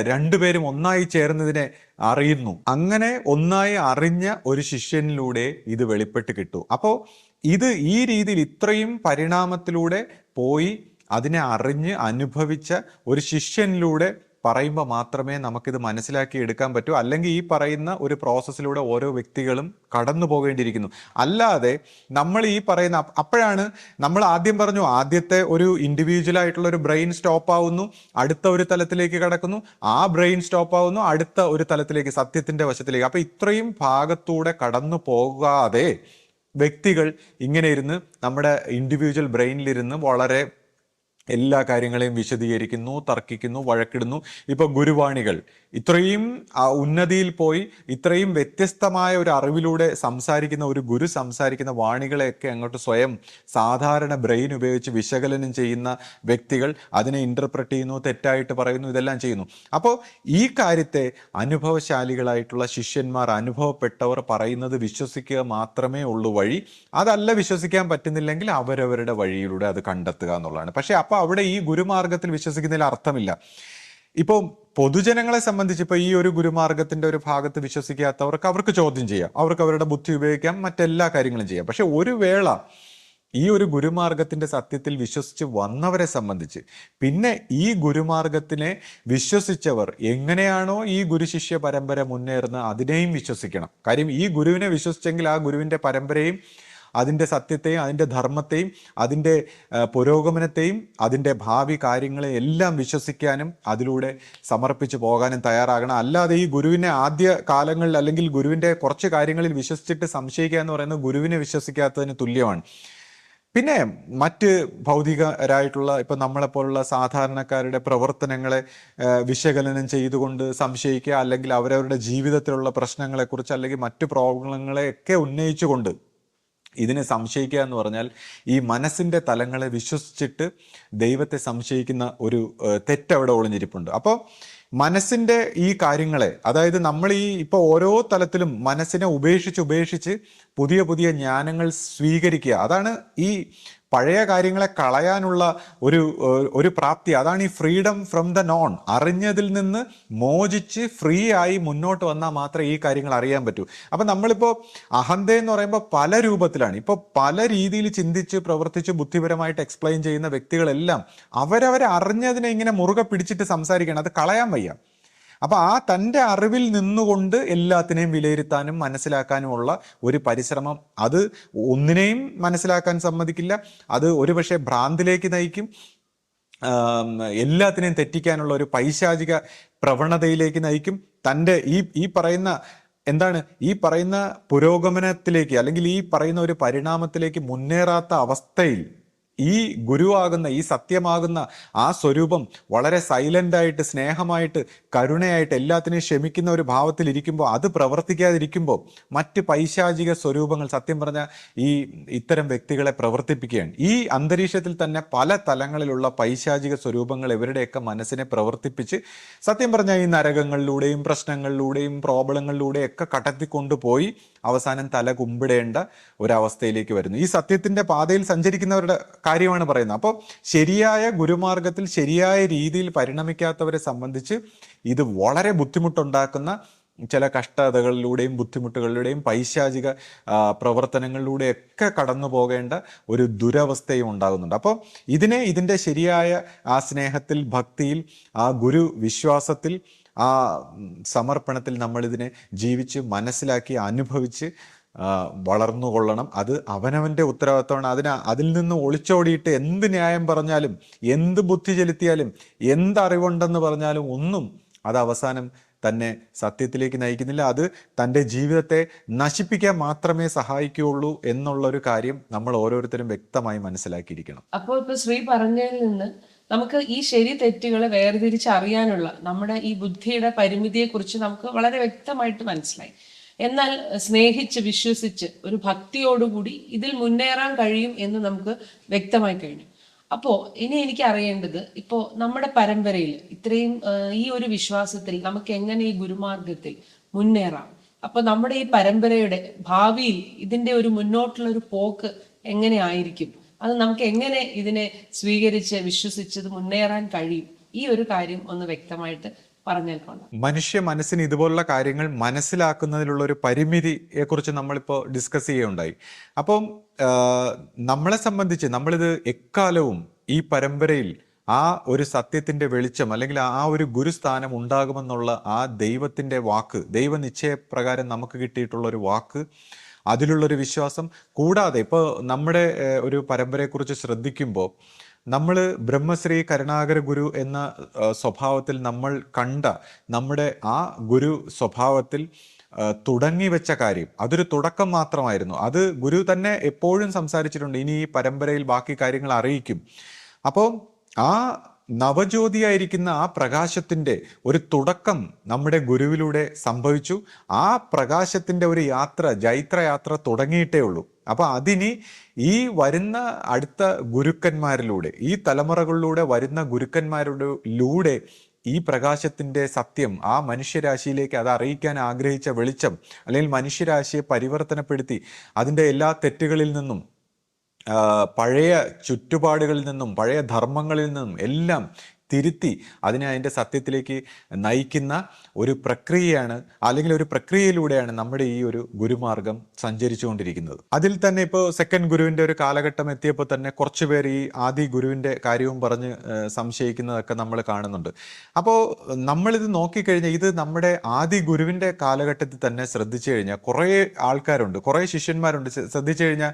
രണ്ടുപേരും ഒന്നായി ചേർന്നതിനെ അറിയുന്നു. അങ്ങനെ ഒന്നായി അറിഞ്ഞ ഒരു ശിഷ്യനിലൂടെ ഇത് വെളിപ്പെട്ട് കിട്ടൂ. അപ്പോൾ ഈ രീതിയിൽ ഇത്രയും പരിണാമത്തിലൂടെ പോയി അതിനെ അറിഞ്ഞ് അനുഭവിച്ച ഒരു ശിഷ്യനിലൂടെ പറയുമ്പോൾ മാത്രമേ നമുക്കിത് മനസ്സിലാക്കി എടുക്കാൻ പറ്റൂ. അല്ലെങ്കിൽ ഈ പറയുന്ന ഒരു പ്രോസസ്സിലൂടെ ഓരോ വ്യക്തികളും കടന്നു പോകേണ്ടിയിരിക്കുന്നു. അല്ലാതെ നമ്മൾ ഈ പറയുന്ന, അപ്പോഴാണ് നമ്മൾ ആദ്യം പറഞ്ഞു, ആദ്യത്തെ ഒരു ഇൻഡിവിജ്വൽ ആയിട്ടുള്ള ഒരു ബ്രെയിൻ സ്റ്റോപ്പ് ആവുന്നു, അടുത്ത ഒരു തലത്തിലേക്ക് കടക്കുന്നു, ആ ബ്രെയിൻ സ്റ്റോപ്പ് ആവുന്നു, അടുത്ത ഒരു തലത്തിലേക്ക്, സത്യത്തിന്റെ വശത്തിലേക്ക്. അപ്പൊ ഇത്രയും ഭാഗത്തൂടെ കടന്നു പോകാതെ വ്യക്തികൾ ഇങ്ങനെ ഇരുന്ന് നമ്മുടെ ഇൻഡിവിജ്വൽ ബ്രെയിനിലിരുന്ന് വളരെ എല്ലാ കാര്യങ്ങളെയും വിശദീകരിക്കുന്നു, തർക്കിക്കുന്നു, വഴക്കിടുന്നു. ഇപ്പൊ ഗുരുവാണികൾ ഇത്രയും ഉന്നതിയിൽ പോയി ഇത്രയും വ്യത്യസ്തമായ ഒരു അറിവിലൂടെ സംസാരിക്കുന്ന ഒരു ഗുരു സംസാരിക്കുന്ന വാണികളെയൊക്കെ അങ്ങോട്ട് സ്വയം സാധാരണ ബ്രെയിൻ ഉപയോഗിച്ച് വിശകലനം ചെയ്യുന്ന വ്യക്തികൾ അതിനെ ഇന്റർപ്രറ്റ് ചെയ്യുന്നു, തെറ്റായിട്ട് പറയുന്നു, ഇതെല്ലാം ചെയ്യുന്നു. അപ്പോൾ ഈ കാര്യത്തെ അനുഭവശാലികളായിട്ടുള്ള ശിഷ്യന്മാർ, അനുഭവപ്പെട്ടവർ പറയുന്നത് വിശ്വസിക്കുക മാത്രമേ ഉള്ളൂ വഴി. അതല്ല വിശ്വസിക്കാൻ പറ്റുന്നില്ലെങ്കിൽ അവരവരുടെ വഴിയിലൂടെ അത് കണ്ടെത്തുക എന്നുള്ളതാണ്. പക്ഷെ അപ്പൊ അവിടെ ഈ ഗുരുമാർഗത്തിൽ വിശ്വസിക്കുന്നതിൽ അർത്ഥമില്ല. ഇപ്പോൾ പൊതുജനങ്ങളെ സംബന്ധിച്ച് ഇപ്പൊ ഈ ഒരു ഗുരുമാർഗത്തിന്റെ ഒരു ഭാഗത്ത് വിശ്വസിക്കാത്തവർക്ക് അവർക്ക് ചോദ്യം ചെയ്യാം, അവർക്ക് അവരുടെ ബുദ്ധി ഉപയോഗിക്കാം, മറ്റെല്ലാ കാര്യങ്ങളും ചെയ്യാം. പക്ഷെ ഒരു വേള ഈ ഒരു ഗുരുമാർഗത്തിന്റെ സത്യത്തിൽ വിശ്വസിച്ച് വന്നവരെ സംബന്ധിച്ച് പിന്നെ ഈ ഗുരുമാർഗത്തിനെ വിശ്വസിച്ചവർ എങ്ങനെയാണോ ഈ ഗുരുശിഷ്യ പരമ്പര മുന്നേറുന്നത് അതിനെയും വിശ്വസിക്കണം. കാര്യം ഈ ഗുരുവിനെ വിശ്വസിച്ചെങ്കിൽ ആ ഗുരുവിന്റെ പരമ്പരയും അതിൻ്റെ സത്യത്തെയും അതിൻ്റെ ധർമ്മത്തെയും അതിൻ്റെ പുരോഗമനത്തെയും അതിൻ്റെ ഭാവി കാര്യങ്ങളെ എല്ലാം വിശ്വസിക്കാനും അതിലൂടെ സമർപ്പിച്ചു പോകാനും തയ്യാറാകണം. അല്ലാതെ ഈ ഗുരുവിനെ ആദ്യ കാലങ്ങളിൽ അല്ലെങ്കിൽ ഗുരുവിൻ്റെ കുറച്ച് കാര്യങ്ങളിൽ വിശ്വസിച്ചിട്ട് സംശയിക്കുക എന്ന് പറയുന്നത് ഗുരുവിനെ വിശ്വസിക്കാത്തതിന് തുല്യമാണ്. പിന്നെ മറ്റ് ഭൗതികരായിട്ടുള്ള ഇപ്പം നമ്മളെപ്പോലുള്ള സാധാരണക്കാരുടെ പ്രവർത്തനങ്ങളെ വിശകലനം ചെയ്തുകൊണ്ട് സംശയിക്കുക, അല്ലെങ്കിൽ അവരവരുടെ ജീവിതത്തിലുള്ള പ്രശ്നങ്ങളെക്കുറിച്ച് അല്ലെങ്കിൽ മറ്റു പ്രോബ്ലങ്ങളെയൊക്കെ ഉന്നയിച്ചുകൊണ്ട് ഇതിനെ സംശയിക്കുക എന്ന് പറഞ്ഞാൽ ഈ മനസ്സിൻ്റെ തലങ്ങളെ വിശ്വസിച്ചിട്ട് ദൈവത്തെ സംശയിക്കുന്ന ഒരു തെറ്റവിടെ ഒളിഞ്ഞിരിപ്പുണ്ട്. അപ്പോൾ മനസ്സിൻ്റെ ഈ കാര്യങ്ങളെ, അതായത് നമ്മൾ ഇപ്പോൾ ഓരോ തലത്തിലും മനസ്സിനെ ഉപേക്ഷിച്ച് പുതിയ പുതിയ ജ്ഞാനങ്ങൾ സ്വീകരിക്കുക, അതാണ് ഈ പഴയ കാര്യങ്ങളെ കളയാനുള്ള ഒരു പ്രാപ്തി. അതാണ് ഈ ഫ്രീഡം ഫ്രം ദ നോൺ. അറിഞ്ഞതിൽ നിന്ന് മോചിച്ച് ഫ്രീ ആയി മുന്നോട്ട് വന്നാൽ മാത്രമേ ഈ കാര്യങ്ങൾ അറിയാൻ പറ്റൂ. അപ്പം നമ്മളിപ്പോൾ അഹന്ത എന്ന് പറയുമ്പോൾ പല രൂപത്തിലാണ്, ഇപ്പോൾ പല രീതിയിൽ ചിന്തിച്ച് പ്രവർത്തിച്ച് ബുദ്ധിപരമായിട്ട് എക്സ്പ്ലെയിൻ ചെയ്യുന്ന വ്യക്തികളെല്ലാം അവരവരെ അറിഞ്ഞതിനെ ഇങ്ങനെ മുറുകെ പിടിച്ചിട്ട് സംസാരിക്കുകയാണ്, അത് കളയാൻ വയ്യ. അപ്പൊ ആ തൻ്റെ അറിവിൽ നിന്നുകൊണ്ട് എല്ലാത്തിനെയും വിലയിരുത്താനും മനസ്സിലാക്കാനുമുള്ള ഒരു പരിശ്രമം, അത് ഒന്നിനെയും മനസ്സിലാക്കാൻ സമ്മതിക്കില്ല, അത് ഒരുപക്ഷെ ഭ്രാന്തിലേക്ക് നയിക്കും, എല്ലാത്തിനെയും തെറ്റിക്കാനുള്ള ഒരു പൈശാചിക പ്രവണതയിലേക്ക് നയിക്കും. തൻ്റെ ഈ പറയുന്ന എന്താണ്, ഈ പറയുന്ന പുരോഗമനത്തിലേക്ക് അല്ലെങ്കിൽ ഈ പറയുന്ന ഒരു പരിണാമത്തിലേക്ക് മുന്നേറാത്ത അവസ്ഥയിൽ ഈ ഗുരുവാകുന്ന, ഈ സത്യമാകുന്ന ആ സ്വരൂപം വളരെ സൈലൻ്റായിട്ട്, സ്നേഹമായിട്ട്, കരുണയായിട്ട് എല്ലാത്തിനെയും ക്ഷമിക്കുന്ന ഒരു ഭാവത്തിൽ ഇരിക്കുമ്പോൾ, അത് പ്രവർത്തിക്കാതിരിക്കുമ്പോൾ മറ്റ് പൈശാചിക സ്വരൂപങ്ങൾ സത്യം പറഞ്ഞാൽ ഇത്തരം വ്യക്തികളെ പ്രവർത്തിപ്പിക്കുകയാണ്. ഈ അന്തരീക്ഷത്തിൽ തന്നെ പല തലങ്ങളിലുള്ള പൈശാചിക സ്വരൂപങ്ങൾ ഇവരുടെയൊക്കെ മനസ്സിനെ പ്രവർത്തിപ്പിച്ച് സത്യം പറഞ്ഞാൽ ഈ നരകങ്ങളിലൂടെയും പ്രശ്നങ്ങളിലൂടെയും പ്രോബ്ലങ്ങളിലൂടെയും ഒക്കെ കടത്തിക്കൊണ്ടുപോയി അവസാനം തല കുമ്പിടേണ്ട ഒരവസ്ഥയിലേക്ക് വരുന്നു. ഈ സത്യത്തിന്റെ പാതയിൽ സഞ്ചരിക്കുന്നവരുടെ കാര്യമാണ് പറയുന്നത്. അപ്പോൾ ശരിയായ ഗുരുമാർഗത്തിൽ ശരിയായ രീതിയിൽ പരിണമിക്കാത്തവരെ സംബന്ധിച്ച് ഇത് വളരെ ബുദ്ധിമുട്ടുണ്ടാക്കുന്ന ചില കഷ്ടതകളിലൂടെയും ബുദ്ധിമുട്ടുകളിലൂടെയും പൈശാചിക പ്രവർത്തനങ്ങളിലൂടെയൊക്കെ കടന്നു പോകേണ്ട ഒരു ദുരവസ്ഥയും ഉണ്ടാകുന്നുണ്ട്. അപ്പോൾ ഇതിൻ്റെ ശരിയായ ആ സ്നേഹത്തിൽ, ഭക്തിയിൽ, ആ ഗുരു വിശ്വാസത്തിൽ, ആ സമർപ്പണത്തിൽ നമ്മളിതിനെ ജീവിച്ച് മനസ്സിലാക്കി അനുഭവിച്ച് വളർന്നുകൊള്ളണം. അത് അവനവൻ്റെ ഉത്തരവാദിത്തമാണ്. അതിൽ നിന്ന് ഒളിച്ചോടിയിട്ട് എന്ത് ന്യായം പറഞ്ഞാലും, എന്ത് ബുദ്ധി ചെലുത്തിയാലും, എന്തറിവുണ്ടെന്ന് പറഞ്ഞാലും ഒന്നും അത് അവസാനം തന്നെ സത്യത്തിലേക്ക് നയിക്കുന്നില്ല. അത് തൻ്റെ ജീവിതത്തെ നശിപ്പിക്കാൻ മാത്രമേ സഹായിക്കുകയുള്ളൂ എന്നുള്ളൊരു കാര്യം നമ്മൾ ഓരോരുത്തരും വ്യക്തമായി മനസ്സിലാക്കിയിരിക്കണം. അപ്പോൾ ഇപ്പൊ ശ്രീ പറഞ്ഞതിൽ നിന്ന് നമുക്ക് ഈ ശരി തെറ്റുകളെ വേർതിരിച്ചറിയാനുള്ള നമ്മുടെ ഈ ബുദ്ധിയുടെ പരിമിതിയെക്കുറിച്ച് നമുക്ക് വളരെ വ്യക്തമായിട്ട് മനസ്സിലായി. എന്നാൽ സ്നേഹിച്ച് വിശ്വസിച്ച് ഒരു ഭക്തിയോടുകൂടി ഇതിൽ മുന്നേറാൻ കഴിയും എന്ന് നമുക്ക് വ്യക്തമായി കഴിഞ്ഞു. അപ്പോ ഇനി എനിക്ക് അറിയേണ്ടത്, ഇപ്പോ നമ്മുടെ പരമ്പരയിൽ ഇത്രയും ഈ ഒരു വിശ്വാസത്തിൽ നമുക്ക് എങ്ങനെ ഈ ഗുരുമാർഗത്തിൽ മുന്നേറാം? അപ്പൊ നമ്മുടെ ഈ പരമ്പരയുടെ ഭാവിയിൽ ഇതിന്റെ ഒരു മുന്നോട്ടുള്ള ഒരു പോക്ക് എങ്ങനെ ആയിരിക്കും? അത് നമുക്ക് എങ്ങനെ ഇതിനെ സ്വീകരിച്ച് വിശ്വസിച്ചത് മുന്നേറാൻ കഴിയും? ഈ ഒരു കാര്യം ഒന്ന് വ്യക്തമായിട്ട് പറഞ്ഞാൽ കൊള്ളാം. മനുഷ്യ മനസ്സിന് ഇതുപോലുള്ള കാര്യങ്ങൾ മനസ്സിലാക്കുന്നതിലുള്ള ഒരു പരിമിതിയെ കുറിച്ച് നമ്മളിപ്പോൾ ഡിസ്കസ് ചെയ്യുകയുണ്ടായി. അപ്പം നമ്മളെ സംബന്ധിച്ച് നമ്മളിത് എക്കാലവും ഈ പരമ്പരയിൽ ആ ഒരു സത്യത്തിന്റെ വെളിച്ചം അല്ലെങ്കിൽ ആ ഒരു ഗുരുസ്ഥാനം ഉണ്ടാകുമെന്നുള്ള ആ ദൈവത്തിന്റെ വാക്ക്, ദൈവനിശ്ചയപ്രകാരം നമുക്ക് കിട്ടിയിട്ടുള്ള ഒരു വാക്ക്, അതിലുള്ളൊരു വിശ്വാസം കൂടാതെ ഇപ്പോൾ നമ്മുടെ ഒരു പരമ്പരയെക്കുറിച്ച് ശ്രദ്ധിക്കുമ്പോൾ നമ്മൾ ബ്രഹ്മശ്രീ കരുണാകര ഗുരു എന്ന സ്വഭാവത്തിൽ നമ്മൾ കണ്ട നമ്മുടെ ആ ഗുരു സ്വഭാവത്തിൽ തുടങ്ങി വെച്ച കാര്യം അതൊരു തുടക്കം മാത്രമായിരുന്നു. അത് ഗുരു തന്നെ എപ്പോഴും സംസാരിച്ചിട്ടുണ്ട്, ഇനി ഈ പരമ്പരയിൽ ബാക്കി കാര്യങ്ങൾ അറിയിക്കും. അപ്പോൾ ആ നവജ്യോതിയായിരിക്കുന്ന ആ പ്രകാശത്തിൻ്റെ ഒരു തുടക്കം നമ്മുടെ ഗുരുവിലൂടെ സംഭവിച്ചു. ആ പ്രകാശത്തിൻ്റെ ഒരു യാത്ര, ജൈത്രയാത്ര തുടങ്ങിയിട്ടേ ഉള്ളൂ. അപ്പൊ അതിനി ഈ വരുന്ന അടുത്ത ഗുരുക്കന്മാരിലൂടെ, ഈ തലമുറകളിലൂടെ വരുന്ന ഗുരുക്കന്മാരിലൂടെ ഈ പ്രകാശത്തിന്റെ സത്യം ആ മനുഷ്യരാശിയിലേക്ക് അത് അറിയിക്കാൻ ആഗ്രഹിച്ച വെളിച്ചം, അല്ലെങ്കിൽ മനുഷ്യരാശിയെ പരിവർത്തനപ്പെടുത്തി അതിൻ്റെ എല്ലാ തെറ്റുകളിൽ നിന്നും, പഴയ ചുറ്റുപാടുകളിൽ നിന്നും, പഴയ ധർമ്മങ്ങളിൽ നിന്നും എല്ലാം തിരുത്തി അതിനെ അതിൻ്റെ സത്യത്തിലേക്ക് നയിക്കുന്ന ഒരു പ്രക്രിയയാണ്, അല്ലെങ്കിൽ ഒരു പ്രക്രിയയിലൂടെയാണ് നമ്മുടെ ഈ ഒരു ഗുരുമാർഗം സഞ്ചരിച്ചുകൊണ്ടിരിക്കുന്നത്. അതിൽ തന്നെ ഇപ്പോൾ സെക്കൻഡ് ഗുരുവിൻ്റെ ഒരു കാലഘട്ടം എത്തിയപ്പോൾ തന്നെ കുറച്ച് പേർ ഈ ആദി ഗുരുവിൻ്റെ കാര്യവും പറഞ്ഞ് സംശയിക്കുന്നതൊക്കെ നമ്മൾ കാണുന്നുണ്ട്. അപ്പോൾ നമ്മളിത് നോക്കിക്കഴിഞ്ഞാൽ ഇത് നമ്മുടെ ആദി ഗുരുവിൻ്റെ കാലഘട്ടത്തിൽ തന്നെ ശ്രദ്ധിച്ചു കഴിഞ്ഞാൽ കുറേ ആൾക്കാരുണ്ട്, കുറേ ശിഷ്യന്മാരുണ്ട്. ശ്രദ്ധിച്ചു കഴിഞ്ഞാൽ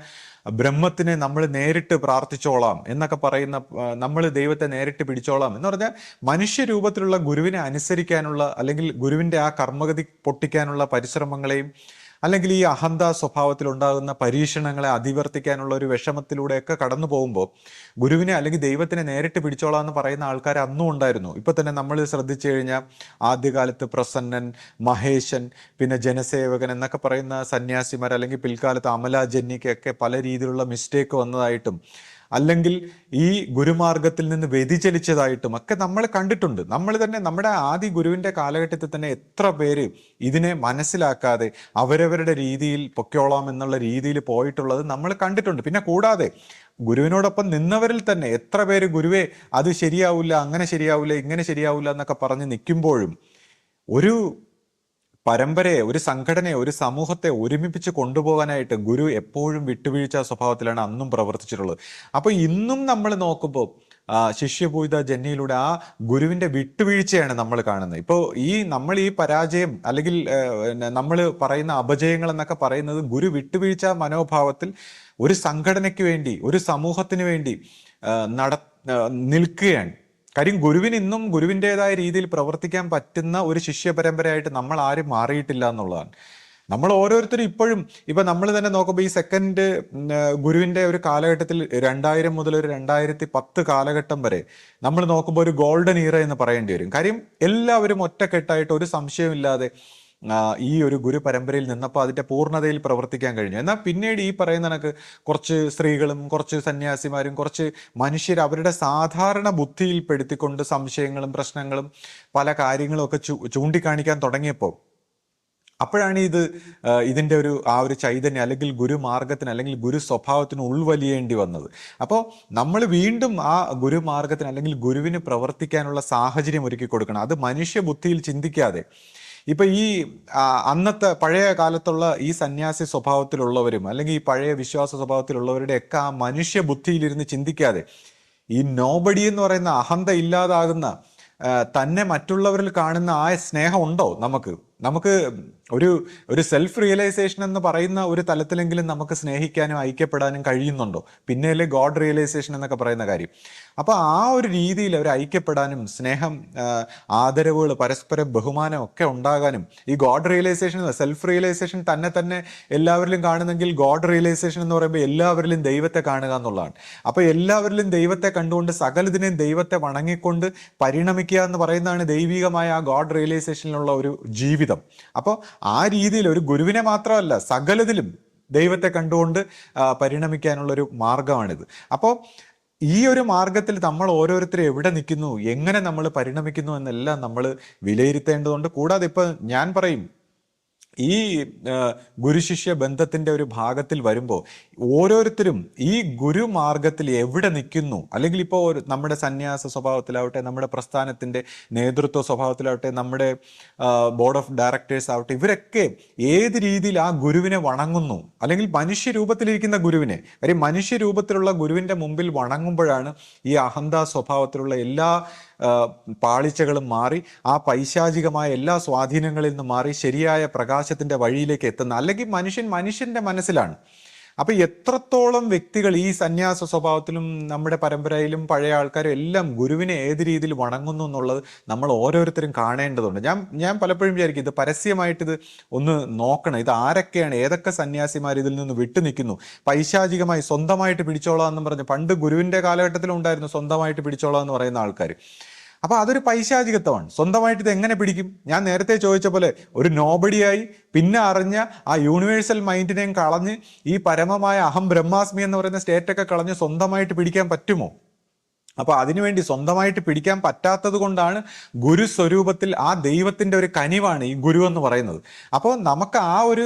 ബ്രഹ്മത്തിനെ നമ്മൾ നേരിട്ട് പ്രാർത്ഥിച്ചോളാം എന്നൊക്കെ പറയുന്ന, നമ്മൾ ദൈവത്തെ നേരിട്ട് പിടിച്ചോളാം എന്ന് പറഞ്ഞാൽ മനുഷ്യരൂപത്തിലുള്ള ഗുരുവിനെ അനുസരിക്കാനുള്ള, അല്ലെങ്കിൽ ഗുരുവിൻ്റെ ആ കർമ്മഗതി പൊട്ടിക്കാനുള്ള പരിശ്രമങ്ങളെയും, അല്ലെങ്കിൽ ഈ അഹന്ത സ്വഭാവത്തിൽ ഉണ്ടാകുന്ന പരീക്ഷണങ്ങളെ അതിവർത്തിക്കാനുള്ള ഒരു വിഷമത്തിലൂടെയൊക്കെ കടന്നു പോകുമ്പോൾ ഗുരുവിനെ അല്ലെങ്കിൽ ദൈവത്തിനെ നേരിട്ട് പിടിച്ചോളാം എന്ന് പറയുന്ന ആൾക്കാർ അന്നും ഉണ്ടായിരുന്നു. ഇപ്പൊ തന്നെ നമ്മൾ ശ്രദ്ധിച്ചു കഴിഞ്ഞാൽ ആദ്യകാലത്ത് പ്രസന്നൻ, മഹേശൻ, പിന്നെ ജനസേവകൻ എന്നൊക്കെ പറയുന്ന സന്യാസിമാർ, അല്ലെങ്കിൽ പിൽക്കാലത്ത് അമലാജന്യക്കൊക്കെ പല രീതിയിലുള്ള മിസ്റ്റേക്ക് വന്നതായിട്ടും, അല്ലെങ്കിൽ ഈ ഗുരുമാർഗത്തിൽ നിന്ന് വ്യതിചലിച്ചതായിട്ടും ഒക്കെ നമ്മൾ കണ്ടിട്ടുണ്ട്. നമ്മൾ തന്നെ നമ്മുടെ ആദി ഗുരുവിൻ്റെ കാലഘട്ടത്തിൽ തന്നെ എത്ര പേര് ഇതിനെ മനസ്സിലാക്കാതെ അവരവരുടെ രീതിയിൽ പൊക്കോളാം എന്നുള്ള രീതിയിൽ പോയിട്ടുള്ളത് നമ്മൾ കണ്ടിട്ടുണ്ട്. പിന്നെ കൂടാതെ ഗുരുവിനോടൊപ്പം നിന്നവരിൽ തന്നെ എത്ര പേര് ഗുരുവേ അത് ശരിയാവില്ല, അങ്ങനെ ശരിയാവില്ല, ഇങ്ങനെ ശരിയാവില്ല എന്നൊക്കെ പറഞ്ഞ് നിൽക്കുമ്പോഴും ഒരു പരമ്പരയെ, ഒരു സംഘടനയെ, ഒരു സമൂഹത്തെ ഒരുമിപ്പിച്ച് കൊണ്ടുപോകാനായിട്ട് ഗുരു എപ്പോഴും വിട്ടുവീഴ്ച സ്വഭാവത്തിലാണ് അന്നും പ്രവർത്തിച്ചിട്ടുള്ളത്. അപ്പോൾ ഇന്നും നമ്മൾ നോക്കുമ്പോൾ ശിഷ്യപൂജിത ജന്യയിലൂടെ ആ ഗുരുവിൻ്റെ വിട്ടുവീഴ്ചയാണ് നമ്മൾ കാണുന്നത്. ഇപ്പോൾ നമ്മൾ ഈ പരാജയം, അല്ലെങ്കിൽ നമ്മൾ പറയുന്ന അപജയങ്ങൾ എന്നൊക്കെ പറയുന്നത് ഗുരു വിട്ടുവീഴ്ച മനോഭാവത്തിൽ ഒരു സംഘടനയ്ക്ക് വേണ്ടി, ഒരു സമൂഹത്തിന് വേണ്ടി നിൽക്കുകയാണ്. കാര്യം ഗുരുവിന് ഇന്നും ഗുരുവിൻ്റെതായ രീതിയിൽ പ്രവർത്തിക്കാൻ പറ്റുന്ന ഒരു ശിഷ്യ പരമ്പരയായിട്ട് നമ്മൾ ആരും മാറിയിട്ടില്ല എന്നുള്ളതാണ്. നമ്മൾ ഓരോരുത്തരും ഇപ്പോഴും, ഇപ്പൊ നമ്മൾ തന്നെ നോക്കുമ്പോൾ ഈ സെക്കൻഡ് ഗുരുവിൻ്റെ ഒരു കാലഘട്ടത്തിൽ 2000 മുതൽ ഒരു 2010 കാലഘട്ടം വരെ നമ്മൾ നോക്കുമ്പോൾ ഒരു ഗോൾഡൻ ഈറ എന്ന് പറയേണ്ടി വരും. കാര്യം എല്ലാവരും ഒറ്റക്കെട്ടായിട്ട് ഒരു സംശയമില്ലാതെ ഈ ഒരു ഗുരു പരമ്പരയിൽ നിന്നപ്പോൾ അതിൻ്റെ പൂർണ്ണതയിൽ പ്രവർത്തിക്കാൻ കഴിഞ്ഞു. എന്നാൽ പിന്നീട് ഈ പറയുന്ന കണക്ക് കുറച്ച് സ്ത്രീകളും കുറച്ച് സന്യാസിമാരും കുറച്ച് മനുഷ്യർ അവരുടെ സാധാരണ ബുദ്ധിയിൽ പെടുത്തിക്കൊണ്ട് സംശയങ്ങളും പ്രശ്നങ്ങളും പല കാര്യങ്ങളും ഒക്കെ ചൂണ്ടിക്കാണിക്കാൻ തുടങ്ങിയപ്പോൾ അപ്പോഴാണ് ഇതിൻ്റെ ആ ഒരു ചൈതന്യം അല്ലെങ്കിൽ ഗുരുമാർഗത്തിന് അല്ലെങ്കിൽ ഗുരു സ്വഭാവത്തിന് ഉൾവലിയേണ്ടി വന്നത്. അപ്പോൾ നമ്മൾ വീണ്ടും ആ ഗുരുമാർഗത്തിന് അല്ലെങ്കിൽ ഗുരുവിന് പ്രവർത്തിക്കാനുള്ള സാഹചര്യം ഒരുക്കി കൊടുക്കണം. അത് മനുഷ്യ ബുദ്ധിയിൽ ചിന്തിക്കാതെ. ഇപ്പൊ അന്നത്തെ പഴയ കാലത്തുള്ള ഈ സന്യാസി സ്വഭാവത്തിലുള്ളവരും അല്ലെങ്കിൽ ഈ പഴയ വിശ്വാസ സ്വഭാവത്തിലുള്ളവരുടെയൊക്കെ ആ മനുഷ്യ ബുദ്ധിയിലിരുന്ന് ചിന്തിക്കാതെ ഈ നോബഡി എന്ന് പറയുന്ന അഹന്ത ഇല്ലാതാകുന്ന തന്നെ മറ്റുള്ളവരിൽ കാണുന്ന ആ സ്നേഹം ഉണ്ടോ നമുക്ക് ഒരു സെൽഫ് റിയലൈസേഷൻ എന്ന് പറയുന്ന ഒരു തലത്തിലെങ്കിലും നമുക്ക് സ്നേഹിക്കാനും ഐക്യപ്പെടാനും കഴിയുന്നുണ്ടോ? പിന്നെയല്ലേ ഗോഡ് റിയലൈസേഷൻ എന്നൊക്കെ പറയുന്ന കാര്യം. അപ്പോൾ ആ ഒരു രീതിയിൽ അവർ ഐക്യപ്പെടാനും സ്നേഹം, ആദരവുകൾ, പരസ്പര ബഹുമാനം ഒക്കെ ഉണ്ടാകാനും ഈ ഗോഡ് റിയലൈസേഷൻ, സെൽഫ് റിയലൈസേഷൻ തന്നെ എല്ലാവരിലും കാണുന്നെങ്കിൽ ഗോഡ് റിയലൈസേഷൻ എന്ന് പറയുമ്പോൾ എല്ലാവരിലും ദൈവത്തെ കാണുക എന്നുള്ളതാണ്. അപ്പോൾ എല്ലാവരിലും ദൈവത്തെ കണ്ടുകൊണ്ട് സകലതിനെയും ദൈവത്തെ വണങ്ങിക്കൊണ്ട് പരിണമിക്കുക എന്ന് പറയുന്നതാണ് ദൈവികമായ ആ ഗോഡ് റിയലൈസേഷനിലുള്ള ഒരു ജീവിതം. അപ്പോൾ ആ രീതിയിൽ ഒരു ഗുരുവിനെ മാത്രമല്ല സകലതിലും ദൈവത്തെ കണ്ടുകൊണ്ട് പരിണമിക്കാനുള്ളൊരു മാർഗമാണിത്. അപ്പോൾ ഈ ഒരു മാർഗത്തിൽ നമ്മൾ ഓരോരുത്തരും എവിടെ നിൽക്കുന്നു, എങ്ങനെ നമ്മൾ പരിണമിക്കുന്നു എന്നെല്ലാം നമ്മൾ വിലയിരുത്തേണ്ടതുണ്ട്. കൂടാതെ ഇപ്പം ഞാൻ പറയും, ഈ ഗുരുശിഷ്യ ബന്ധത്തിൻ്റെ ഒരു ഭാഗത്തിൽ വരുമ്പോൾ ഓരോരുത്തരും ഈ ഗുരുമാർഗത്തിൽ എവിടെ നിൽക്കുന്നു, അല്ലെങ്കിൽ ഇപ്പോൾ നമ്മുടെ സന്യാസ സ്വഭാവത്തിലാവട്ടെ, നമ്മുടെ പ്രസ്ഥാനത്തിൻ്റെ നേതൃത്വ സ്വഭാവത്തിലാവട്ടെ, നമ്മുടെ ബോർഡ് ഓഫ് ഡയറക്ടേഴ്സ് ആവട്ടെ, ഇവരൊക്കെ ഏത് രീതിയിൽ ആ ഗുരുവിനെ വണങ്ങുന്നു, അല്ലെങ്കിൽ മനുഷ്യരൂപത്തിലിരിക്കുന്ന ഗുരുവിനെ. കാര്യം മനുഷ്യരൂപത്തിലുള്ള ഗുരുവിൻ്റെ മുമ്പിൽ വണങ്ങുമ്പോഴാണ് ഈ അഹന്ത സ്വഭാവത്തിലുള്ള എല്ലാ പാളിച്ചകളും മാറി ആ പൈശാചികമായ എല്ലാ സ്വാധീനങ്ങളിൽ നിന്ന് മാറി ശരിയായ പ്രകാശത്തിന്റെ വഴിയിലേക്ക് എത്തുന്ന, അല്ലെങ്കിൽ മനുഷ്യന്റെ മനസ്സിലാണ്. അപ്പൊ എത്രത്തോളം വ്യക്തികൾ ഈ സന്യാസ സ്വഭാവത്തിലും നമ്മുടെ പരമ്പരയിലും പഴയ ആൾക്കാരും എല്ലാം ഗുരുവിനെ ഏത് രീതിയിൽ വണങ്ങുന്നു എന്നുള്ളത് നമ്മൾ ഓരോരുത്തരും കാണേണ്ടതുണ്ട്. ഞാൻ പലപ്പോഴും വിചാരിക്കും, ഇത് പരസ്യമായിട്ട് ഒന്ന് നോക്കണം. ഇത് ആരൊക്കെയാണ്, ഏതൊക്കെ സന്യാസിമാർ ഇതിൽ നിന്ന് വിട്ടു നിൽക്കുന്നു? പൈശാചികമായി സ്വന്തമായിട്ട് പിടിച്ചോളാം എന്ന് പറഞ്ഞ് പണ്ട് ഗുരുവിന്റെ കാലഘട്ടത്തിലും ഉണ്ടായിരുന്നു സ്വന്തമായിട്ട് പിടിച്ചോളാം എന്ന് പറയുന്ന ആൾക്കാർ. അപ്പൊ അതൊരു പൈശാചികത്വമാണ്. സ്വന്തമായിട്ട് ഇത് എങ്ങനെ പിടിക്കും? ഞാൻ നേരത്തെ ചോദിച്ച പോലെ ഒരു നോബഡിയായി പിന്നെ അറിഞ്ഞ ആ യൂണിവേഴ്സൽ മൈൻഡിനെയും കളഞ്ഞ് ഈ പരമമായ അഹം ബ്രഹ്മാസ്മി എന്ന് പറയുന്ന സ്റ്റേറ്റൊക്കെ കളഞ്ഞ് സ്വന്തമായിട്ട് പിടിക്കാൻ പറ്റുമോ? അപ്പോൾ അതിനുവേണ്ടി സ്വന്തമായിട്ട് പിടിക്കാൻ പറ്റാത്തത് കൊണ്ടാണ് ഗുരുസ്വരൂപത്തിൽ ആ ദൈവത്തിൻ്റെ ഒരു കനിവാണ് ഈ ഗുരു എന്ന് പറയുന്നത്. അപ്പോൾ നമുക്ക് ആ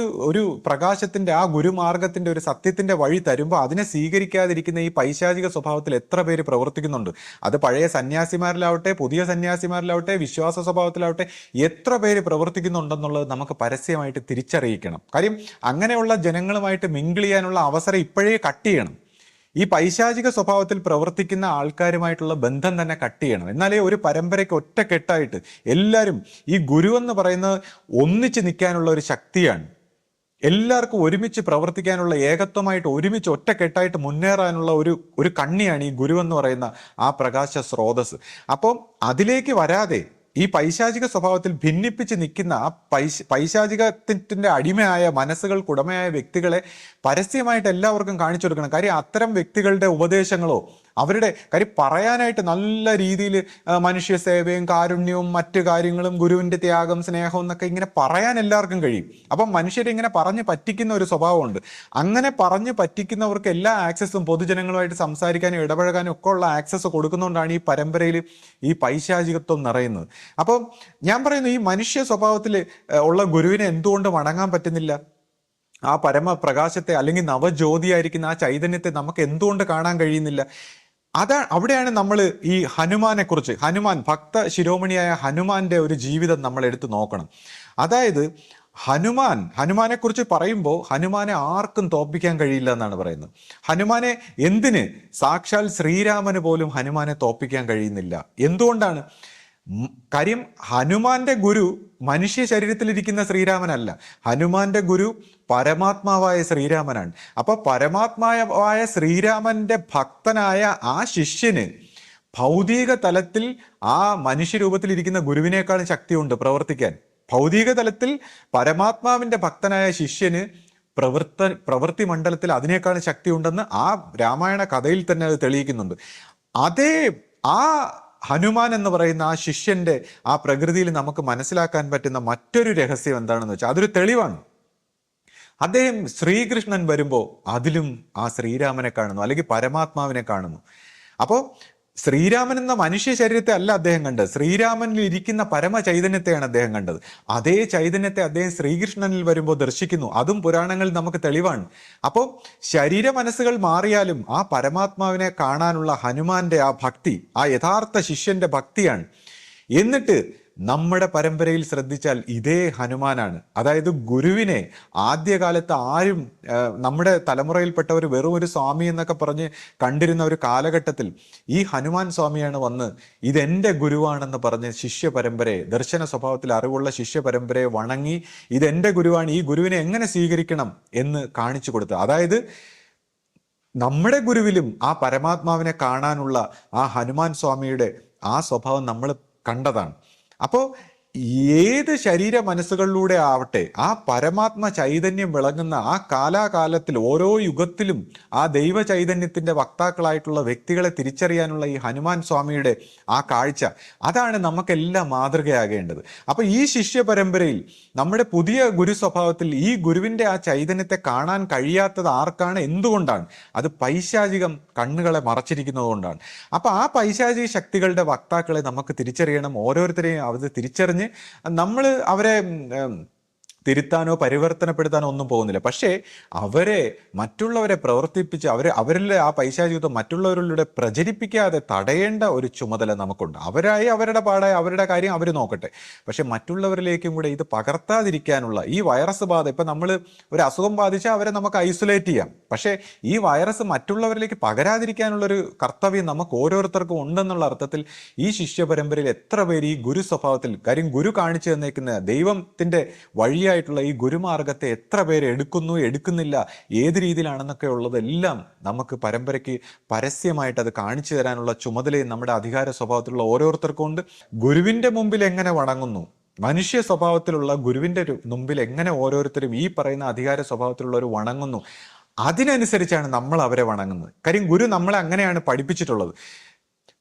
ഒരു പ്രകാശത്തിൻ്റെ, ആ ഗുരുമാർഗത്തിൻ്റെ ഒരു സത്യത്തിൻ്റെ വഴി തരുമ്പോൾ അതിനെ സ്വീകരിക്കാതിരിക്കുന്ന ഈ പൈശാചിക സ്വഭാവത്തിൽ എത്ര പേര് പ്രവർത്തിക്കുന്നുണ്ട്? അത് പഴയ സന്യാസിമാരിലാവട്ടെ, പുതിയ സന്യാസിമാരിലാവട്ടെ, വിശ്വാസ സ്വഭാവത്തിലാവട്ടെ, എത്ര പേര് പ്രവർത്തിക്കുന്നുണ്ടെന്നുള്ളത് നമുക്ക് പരസ്യമായിട്ട് തിരിച്ചറിയിക്കണം. കാര്യം അങ്ങനെയുള്ള ജനങ്ങളുമായിട്ട് മിങ്കിൾ ചെയ്യാനുള്ള അവസരം ഇപ്പോഴേ കട്ട് ചെയ്യണം. ഈ പൈശാചിക സ്വഭാവത്തിൽ പ്രവർത്തിക്കുന്ന ആൾക്കാരുമായിട്ടുള്ള ബന്ധം തന്നെ കട്ട് ചെയ്യണം. എന്നാലേ ഒരു പരമ്പരയ്ക്ക് ഒറ്റക്കെട്ടായിട്ട് എല്ലാവരും, ഈ ഗുരു എന്ന് പറയുന്നത് ഒന്നിച്ച് നിൽക്കാനുള്ള ഒരു ശക്തിയാണ്. എല്ലാവർക്കും ഒരുമിച്ച് പ്രവർത്തിക്കാനുള്ള, ഏകത്വമായിട്ട് ഒരുമിച്ച് ഒറ്റക്കെട്ടായിട്ട് മുന്നേറാനുള്ള ഒരു കണ്ണിയാണ് ഈ ഗുരു എന്ന് പറയുന്ന ആ പ്രകാശ സ്രോതസ്. അപ്പം അതിലേക്ക് വരാതെ ഈ പൈശാചിക സ്വഭാവത്തിൽ ഭിന്നിപ്പിച്ച് നിൽക്കുന്ന ആ പൈശാചികത്തിൻ്റെ അടിമയായ മനസ്സുകൾക്കുടമയായ വ്യക്തികളെ പരസ്യമായിട്ട് എല്ലാവർക്കും കാണിച്ചു കൊടുക്കണം. കാര്യം അത്തരം വ്യക്തികളുടെ ഉപദേശങ്ങളോ കാര്യം പറയാനായിട്ട് നല്ല രീതിയിൽ മനുഷ്യ സേവയും കാരുണ്യവും മറ്റു കാര്യങ്ങളും ഗുരുവിൻ്റെ ത്യാഗം, സ്നേഹം എന്നൊക്കെ ഇങ്ങനെ പറയാൻ എല്ലാവർക്കും കഴിയും. അപ്പം മനുഷ്യരെ ഇങ്ങനെ പറഞ്ഞ് പറ്റിക്കുന്ന ഒരു സ്വഭാവമുണ്ട്. അങ്ങനെ പറഞ്ഞ് പറ്റിക്കുന്നവർക്ക് എല്ലാ ആക്സസും, പൊതുജനങ്ങളുമായിട്ട് സംസാരിക്കാനും ഇടപഴകാനും ഒക്കെ ഉള്ള ആക്സസ് കൊടുക്കുന്നതുകൊണ്ടാണ് ഈ പരമ്പരയിൽ ഈ പൈശാചികത്വം നിറയുന്നത്. അപ്പം ഞാൻ പറയുന്നു, ഈ മനുഷ്യ സ്വഭാവത്തിൽ ഉള്ള ഗുരുവിനെ എന്തുകൊണ്ട് വണങ്ങാൻ പറ്റുന്നില്ല? ആ പരമപ്രകാശത്തെ അല്ലെങ്കിൽ നവജ്യോതിയായിരിക്കുന്ന ആ ചൈതന്യത്തെ നമുക്ക് എന്തുകൊണ്ട് കാണാൻ കഴിയുന്നില്ല? അവിടെയാണ് നമ്മൾ ഈ ഹനുമാൻ, ഭക്ത ശിരോമണിയായ ഹനുമാന്റെ ഒരു ജീവിതം നമ്മൾ എടുത്തു നോക്കണം. അതായത് ഹനുമാനെ കുറിച്ച് പറയുമ്പോൾ ഹനുമാനെ ആർക്കും തോൽപ്പിക്കാൻ കഴിയില്ല എന്നാണ് പറയുന്നത്. ഹനുമാനെ എന്തിന്? സാക്ഷാൽ ശ്രീരാമന് പോലും ഹനുമാനെ തോൽപ്പിക്കാൻ കഴിയുന്നില്ല. എന്തുകൊണ്ടാണ്? കാര്യം ഹനുമാന്റെ ഗുരു മനുഷ്യ ശരീരത്തിലിരിക്കുന്ന ശ്രീരാമനല്ല. ഹനുമാന്റെ ഗുരു പരമാത്മാവായ ശ്രീരാമനാണ്. അപ്പൊ പരമാത്മാവായ ശ്രീരാമന്റെ ഭക്തനായ ആ ശിഷ്യന് ഭൗതിക തലത്തിൽ ആ മനുഷ്യരൂപത്തിലിരിക്കുന്ന ഗുരുവിനേക്കാളും ശക്തിയുണ്ട് പ്രവർത്തിക്കാൻ. ഭൗതിക തലത്തിൽ പരമാത്മാവിന്റെ ഭക്തനായ ശിഷ്യന് പ്രവൃത്തി മണ്ഡലത്തിൽ അതിനേക്കാളും ശക്തിയുണ്ടെന്ന് ആ രാമായണ കഥയിൽ തന്നെ അത് തെളിയിക്കുന്നുണ്ട്. ആ ഹനുമാൻ എന്ന് പറയുന്ന ആ ശിഷ്യന്റെ ആ പ്രകൃതിയിൽ നമുക്ക് മനസ്സിലാക്കാൻ പറ്റുന്ന മറ്റൊരു രഹസ്യം എന്താണെന്ന് വെച്ചാൽ അതൊരു തെളിവാണ്. അദ്ദേഹം ശ്രീകൃഷ്ണൻ വരുമ്പോൾ അതിലും ആ ശ്രീരാമനെ കാണുന്നു, അല്ലെങ്കിൽ പരമാത്മാവിനെ കാണുന്നു. അപ്പോൾ ശ്രീരാമൻ എന്ന മനുഷ്യ ശരീരത്തെ അല്ല അദ്ദേഹം കണ്ടത്, ശ്രീരാമനിൽ ഇരിക്കുന്ന പരമ ചൈതന്യത്തെയാണ് അദ്ദേഹം കണ്ടത്. അതേ ചൈതന്യത്തെ അദ്ദേഹം ശ്രീകൃഷ്ണനിൽ വരുമ്പോൾ ദർശിക്കുന്നു. അതും പുരാണങ്ങളിൽ നമുക്ക് തെളിവാണ്. അപ്പോൾ ശരീര മനസ്സുകൾ മാറിയാലും ആ പരമാത്മാവിനെ കാണാനുള്ള ഹനുമാന്റെ ആ ഭക്തി, ആ യഥാർത്ഥ ശിഷ്യന്റെ ഭക്തിയാണ്. എന്നിട്ട് നമ്മുടെ പരമ്പരയിൽ ശ്രദ്ധിച്ചാൽ ഇതേ ഹനുമാനാണ്, അതായത് ഗുരുവിനെ ആദ്യകാലത്ത് ആരും നമ്മുടെ തലമുറയിൽപ്പെട്ടവർ വെറും ഒരു സ്വാമി എന്നൊക്കെ പറഞ്ഞ് കണ്ടിരുന്ന ഒരു കാലഘട്ടത്തിൽ ഈ ഹനുമാൻ സ്വാമിയാണ് വന്ന് ഇതെൻ്റെ ഗുരുവാണെന്ന് പറഞ്ഞ് ശിഷ്യ പരമ്പരയെ, ദർശന സ്വഭാവത്തിൽ അറിവുള്ള ശിഷ്യ പരമ്പരയെ വണങ്ങി ഇതെൻ്റെ ഗുരുവാണ്, ഈ ഗുരുവിനെ എങ്ങനെ സ്വീകരിക്കണം എന്ന് കാണിച്ചു കൊടുത്തത്. അതായത് നമ്മുടെ ഗുരുവിലും ആ പരമാത്മാവിനെ കാണാനുള്ള ആ ഹനുമാൻ സ്വാമിയുടെ ആ സ്വഭാവം നമ്മൾ കണ്ടതാണ്. അപ്പോൾ ഏത് ശരീര മനസ്സുകളിലൂടെ ആവട്ടെ ആ പരമാത്മ ചൈതന്യം വിളങ്ങുന്ന ആ കാലാകാലത്തിൽ ഓരോ യുഗത്തിലും ആ ദൈവ ചൈതന്യത്തിന്റെ വക്താക്കളായിട്ടുള്ള വ്യക്തികളെ തിരിച്ചറിയാനുള്ള ഈ ഹനുമാൻ സ്വാമിയുടെ ആ കാഴ്ച, അതാണ് നമുക്കെല്ലാം മാതൃകയാകേണ്ടത്. അപ്പൊ ഈ ശിഷ്യ പരമ്പരയിൽ നമ്മുടെ പുതിയ ഗുരു സ്വഭാവത്തിൽ ഈ ഗുരുവിന്റെ ആ ചൈതന്യത്തെ കാണാൻ കഴിയാത്തത് ആർക്കാണ്, എന്തുകൊണ്ടാണ്? അത് പൈശാചികം കണ്ണുകളെ മറച്ചിരിക്കുന്നത് കൊണ്ടാണ്. അപ്പൊ ആ പൈശാചിക ശക്തികളുടെ വക്താക്കളെ നമുക്ക് തിരിച്ചറിയണം. ഓരോരുത്തരെയും അത് തിരിച്ചറിഞ്ഞ് നമ്മൾ അവരെ തിരുത്താനോ പരിവർത്തനപ്പെടുത്താനോ ഒന്നും പോകുന്നില്ല. പക്ഷേ അവരെ മറ്റുള്ളവരെ പ്രവർത്തിപ്പിച്ച് അവരിലെ ആ പൈശാചികത്വം മറ്റുള്ളവരിലൂടെ പ്രചരിപ്പിക്കാതെ തടയേണ്ട ഒരു ചുമതല നമുക്കുണ്ട്. അവരുടെ പാടായ അവരുടെ കാര്യം അവർ നോക്കട്ടെ. പക്ഷെ മറ്റുള്ളവരിലേക്കും കൂടെ ഇത് പകർത്താതിരിക്കാനുള്ള ഈ വൈറസ് ബാധ, ഇപ്പം നമ്മൾ ഒരു അസുഖം ബാധിച്ചാൽ അവരെ നമുക്ക് ഐസൊലേറ്റ് ചെയ്യാം. പക്ഷേ ഈ വൈറസ് മറ്റുള്ളവരിലേക്ക് പകരാതിരിക്കാനുള്ളൊരു കർത്തവ്യം നമുക്ക് ഓരോരുത്തർക്കും ഉണ്ടെന്നുള്ള അർത്ഥത്തിൽ ഈ ശിഷ്യ പരമ്പരയിൽ എത്ര പേര് ഈ ഗുരു സ്വഭാവത്തിൽ, കാര്യം ഗുരു കാണിച്ചു തന്നേക്കുന്ന ദൈവത്തിന്റെ വഴിയായിട്ടുള്ള ഈ ഗുരുമാർഗത്തെ എത്ര പേര് എടുക്കുന്നു, എടുക്കുന്നില്ല, ഏത് രീതിയിലാണെന്നൊക്കെ ഉള്ളതെല്ലാം നമുക്ക് പരമ്പരയ്ക്ക് പരസ്യമായിട്ട് അത് കാണിച്ചു തരാനുള്ള ചുമതലയും നമ്മുടെ അധികാര സ്വഭാവത്തിലുള്ള ഓരോരുത്തർക്കും ഉണ്ട്. ഗുരുവിന്റെ മുമ്പിൽ എങ്ങനെ വണങ്ങുന്നു, മനുഷ്യ സ്വഭാവത്തിലുള്ള ഗുരുവിന്റെ മുമ്പിൽ എങ്ങനെ ഓരോരുത്തരും ഈ പറയുന്ന അധികാര സ്വഭാവത്തിലുള്ളവർ വണങ്ങുന്നു, അതിനനുസരിച്ചാണ് നമ്മൾ അവരെ വണങ്ങുന്നത്. കാര്യം ഗുരു നമ്മളെ അങ്ങനെയാണ് പഠിപ്പിച്ചിട്ടുള്ളത്.